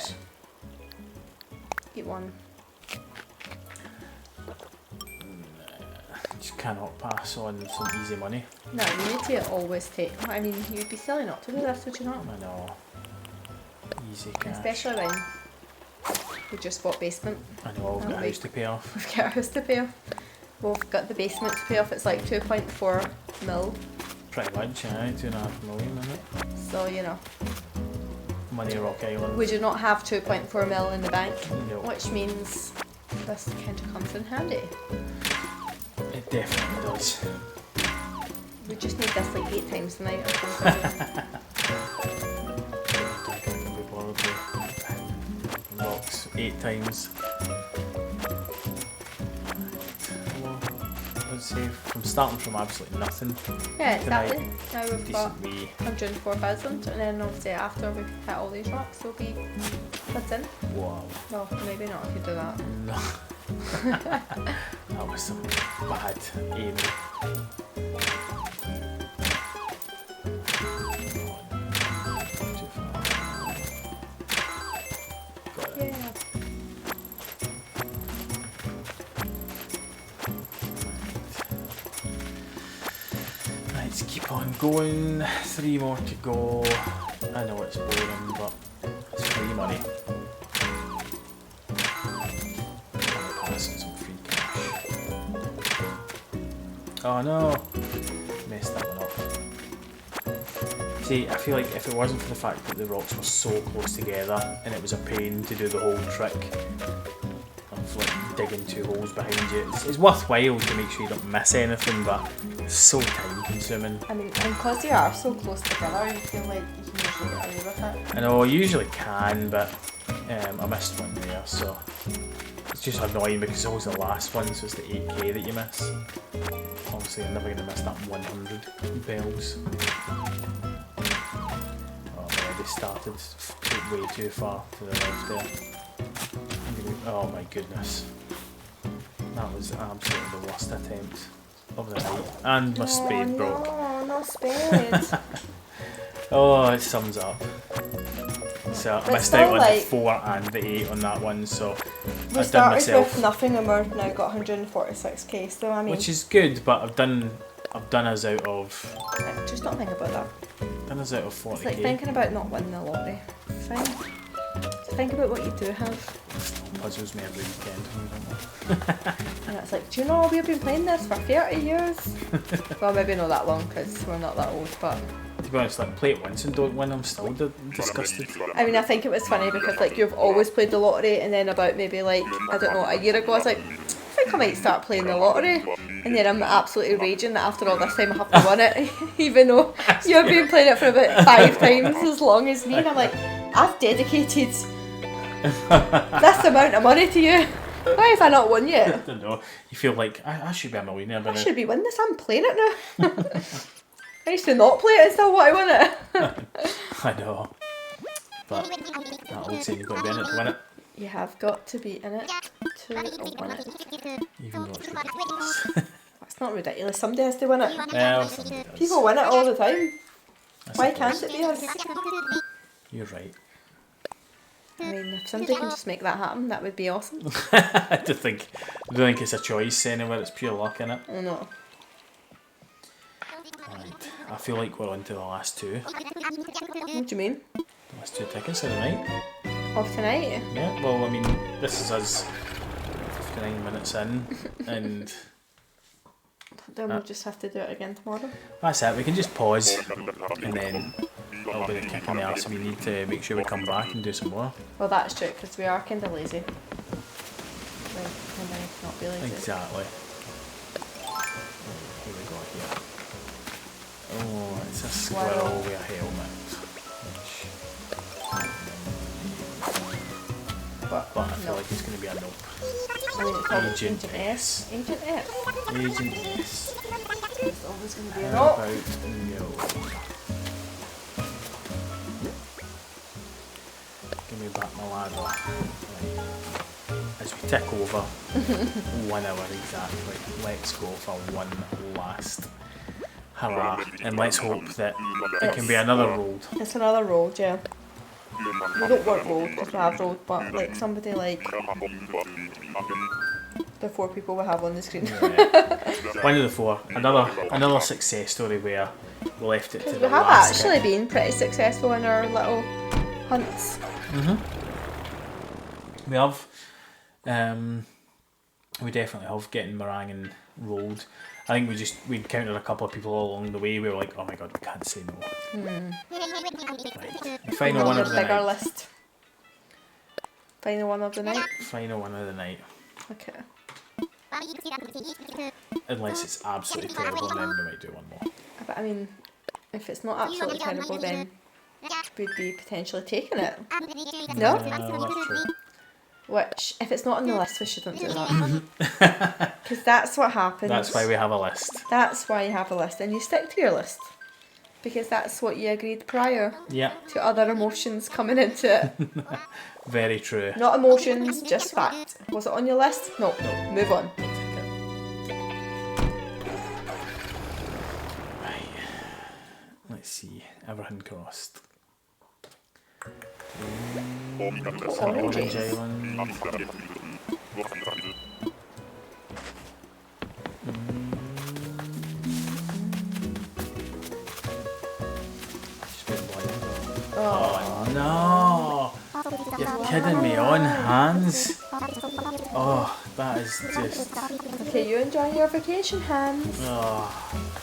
Eat one.
Just cannot pass on some easy money.
No, you need to always take. I mean, you'd be silly not to do this, would you not?
I know. Easy cash.
Especially when we just bought basement.
I know, I've got a house to pay off.
We've got a house to pay off. We've got the basement to pay off. It's like 2.4 mil.
Pretty much, yeah, 2.5 million, isn't it?
So, you know.
Money Rock Island.
We do not have 2.4 mil in the bank,
No.
which means this kind of comes in handy.
It definitely does.
We just need this like 8 times tonight or something.
I can be bothered with rocks 8 times. Well, let's say from starting from absolutely nothing.
Yeah,
Tonight,
exactly. Now we've got
decent wee.
104,000, and then obviously after we hit all these rocks, we'll be that's in.
Wow.
Well, maybe not if you do that.
No. That was some bad aim.
Yeah.
Let's keep on going. 3 more to go. I know it's boring, but it's free money. Passing some free cash. Oh no! Messed that one up. See, I feel like if it wasn't for the fact that the rocks were so close together and it was a pain to do the whole trick of like digging 2 holes behind you, it's worthwhile to make sure you don't miss anything, but it's so time consuming.
I mean, and because they are so close together, you feel like you can usually get away with it.
I know I usually can, but I missed one there, so it's just annoying because it's always the last one, so it's the 8k that you miss. Obviously, I'm never going to miss that 100 bells. Oh man, they started way too far to the left there. Oh my goodness. That was absolutely the worst attempt of the night. And my spade broke.
No, no spade.
Oh, it sums up. So I
But
missed
still,
out on
like,
the 4 and the 8 on that one, so
We
I've done
started
myself,
with nothing and we're now got 146k, so I mean,
which is good, but I've done us out of
just don't think about that.
40k.
It's like thinking about not winning the lottery. It's fine. So think about what you do have.
Puzzles me every weekend.
And it's like, do you know, we've been playing this for 30 years? Well, maybe not that long because we're not that old, but
To be honest, like play it once and don't win, I'm still disgusted.
I mean, I think it was funny because like you've always played the lottery, and then about maybe like, I don't know, a year ago I was like, I think I might start playing the lottery, and then I'm absolutely raging that after all this time I haven't won it, even though you've been playing it for about 5 times as long as me, and I'm like, I've dedicated this amount of money to you. Why have I not won
I
yet?
don't know. You feel like I should be a millionaire by
I
now.
should be winning this. I'm playing it now. I used to not play it and still want to win it.
I know. But that old saying, you've got to be in it to win it.
You have got to be in it to win it.
Even though it's ridiculous.
That's not ridiculous. Somebody has to win it.
Well, somebody does.
People win it all the time.
I
Why
suppose.
can't it be us?
You're right.
I mean, if somebody can just make that happen, that would be awesome.
I don't think it's a choice anywhere. It's pure luck, innit?
I know.
Right. I feel like we're on to the last 2.
What do you mean?
The last 2 tickets of the night.
Off tonight?
Yeah. Well, I mean, this is us 59 minutes in, and
Then we'll just have to do it again tomorrow.
that's it. We can just pause and then it'll be the kick in the arse. We need to make sure we come back and do some more.
Well, that's true, because we are kind of lazy. Like, kind of not be lazy.
Exactly. Here we go here. Oh, it's a squirrel with a helmet. But I feel like it's going to be a nope.
I mean, it's called
Agent
Agent S. Agent F.
Agent S.
It's always going to be a
How
nope.
about no? Give me back my ladder. Right. As we tick over 1 hour exactly, let's go for one last hurrah. And let's hope that it can be another road.
It's another road, yeah. We don't want road if we have road, but like somebody like the 4 people we have on the screen.
Yeah. One of the 4. Another success story where we left it to
We
the
have
last
actually
bit.
been pretty successful in our little hunts.
We have. We definitely have getting meringue and rolled. I think we encountered a couple of people along the way. We were like, oh my god, we can't say no. Right. The final one of the
bigger
night.
list. Final one of the night.
Final one of the night.
Okay.
Unless it's absolutely terrible, and then we might do one more.
But I mean, if it's not absolutely terrible, then we'd be potentially taking it. No?
That's true.
Which, if it's not on the list, we shouldn't do that. Because that's what happens.
That's why we have a list.
That's why you have a list, and you stick to your list. Because that's what you agreed prior
Yeah,
to other emotions coming into it.
very true.
Not emotions, just fact. Was it on your list? No. Move on.
Right. Let's see. Everything crossed. Orange Island. Just been blind. Oh no! You're kidding me on hands. Oh, that is just
Okay, you enjoy your vacation, Hans.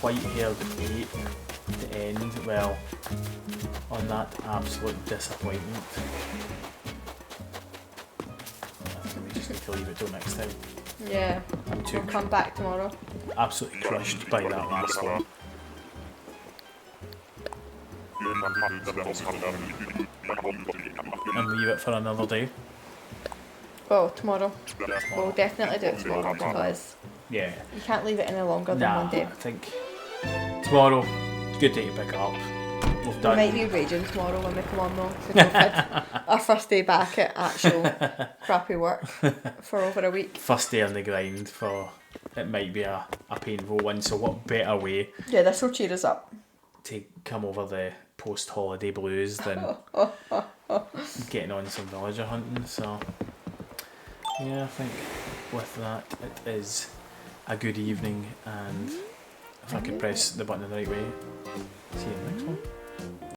white-haired 8 to end. Well, on that absolute disappointment. I think we just need to leave it till next time.
Yeah.
I'm too
We'll come back tomorrow.
absolutely crushed by that last one. And leave it for another day.
Well, tomorrow. We'll definitely do it tomorrow because
Yeah.
you can't leave it any longer than
Nah,
one day.
I think tomorrow, good day to pick it up. We've
We
done.
might be raging tomorrow when we come on though. 'Cause we've had our first day back at actual crappy work for over a week.
First day on the grind for it might be a painful one, so what better way
Yeah, this will cheer us up.
to come over the post-holiday blues than getting on some villager hunting. So yeah, I think with that it is a good evening, and if I could press the button in the right way, see you in the next one.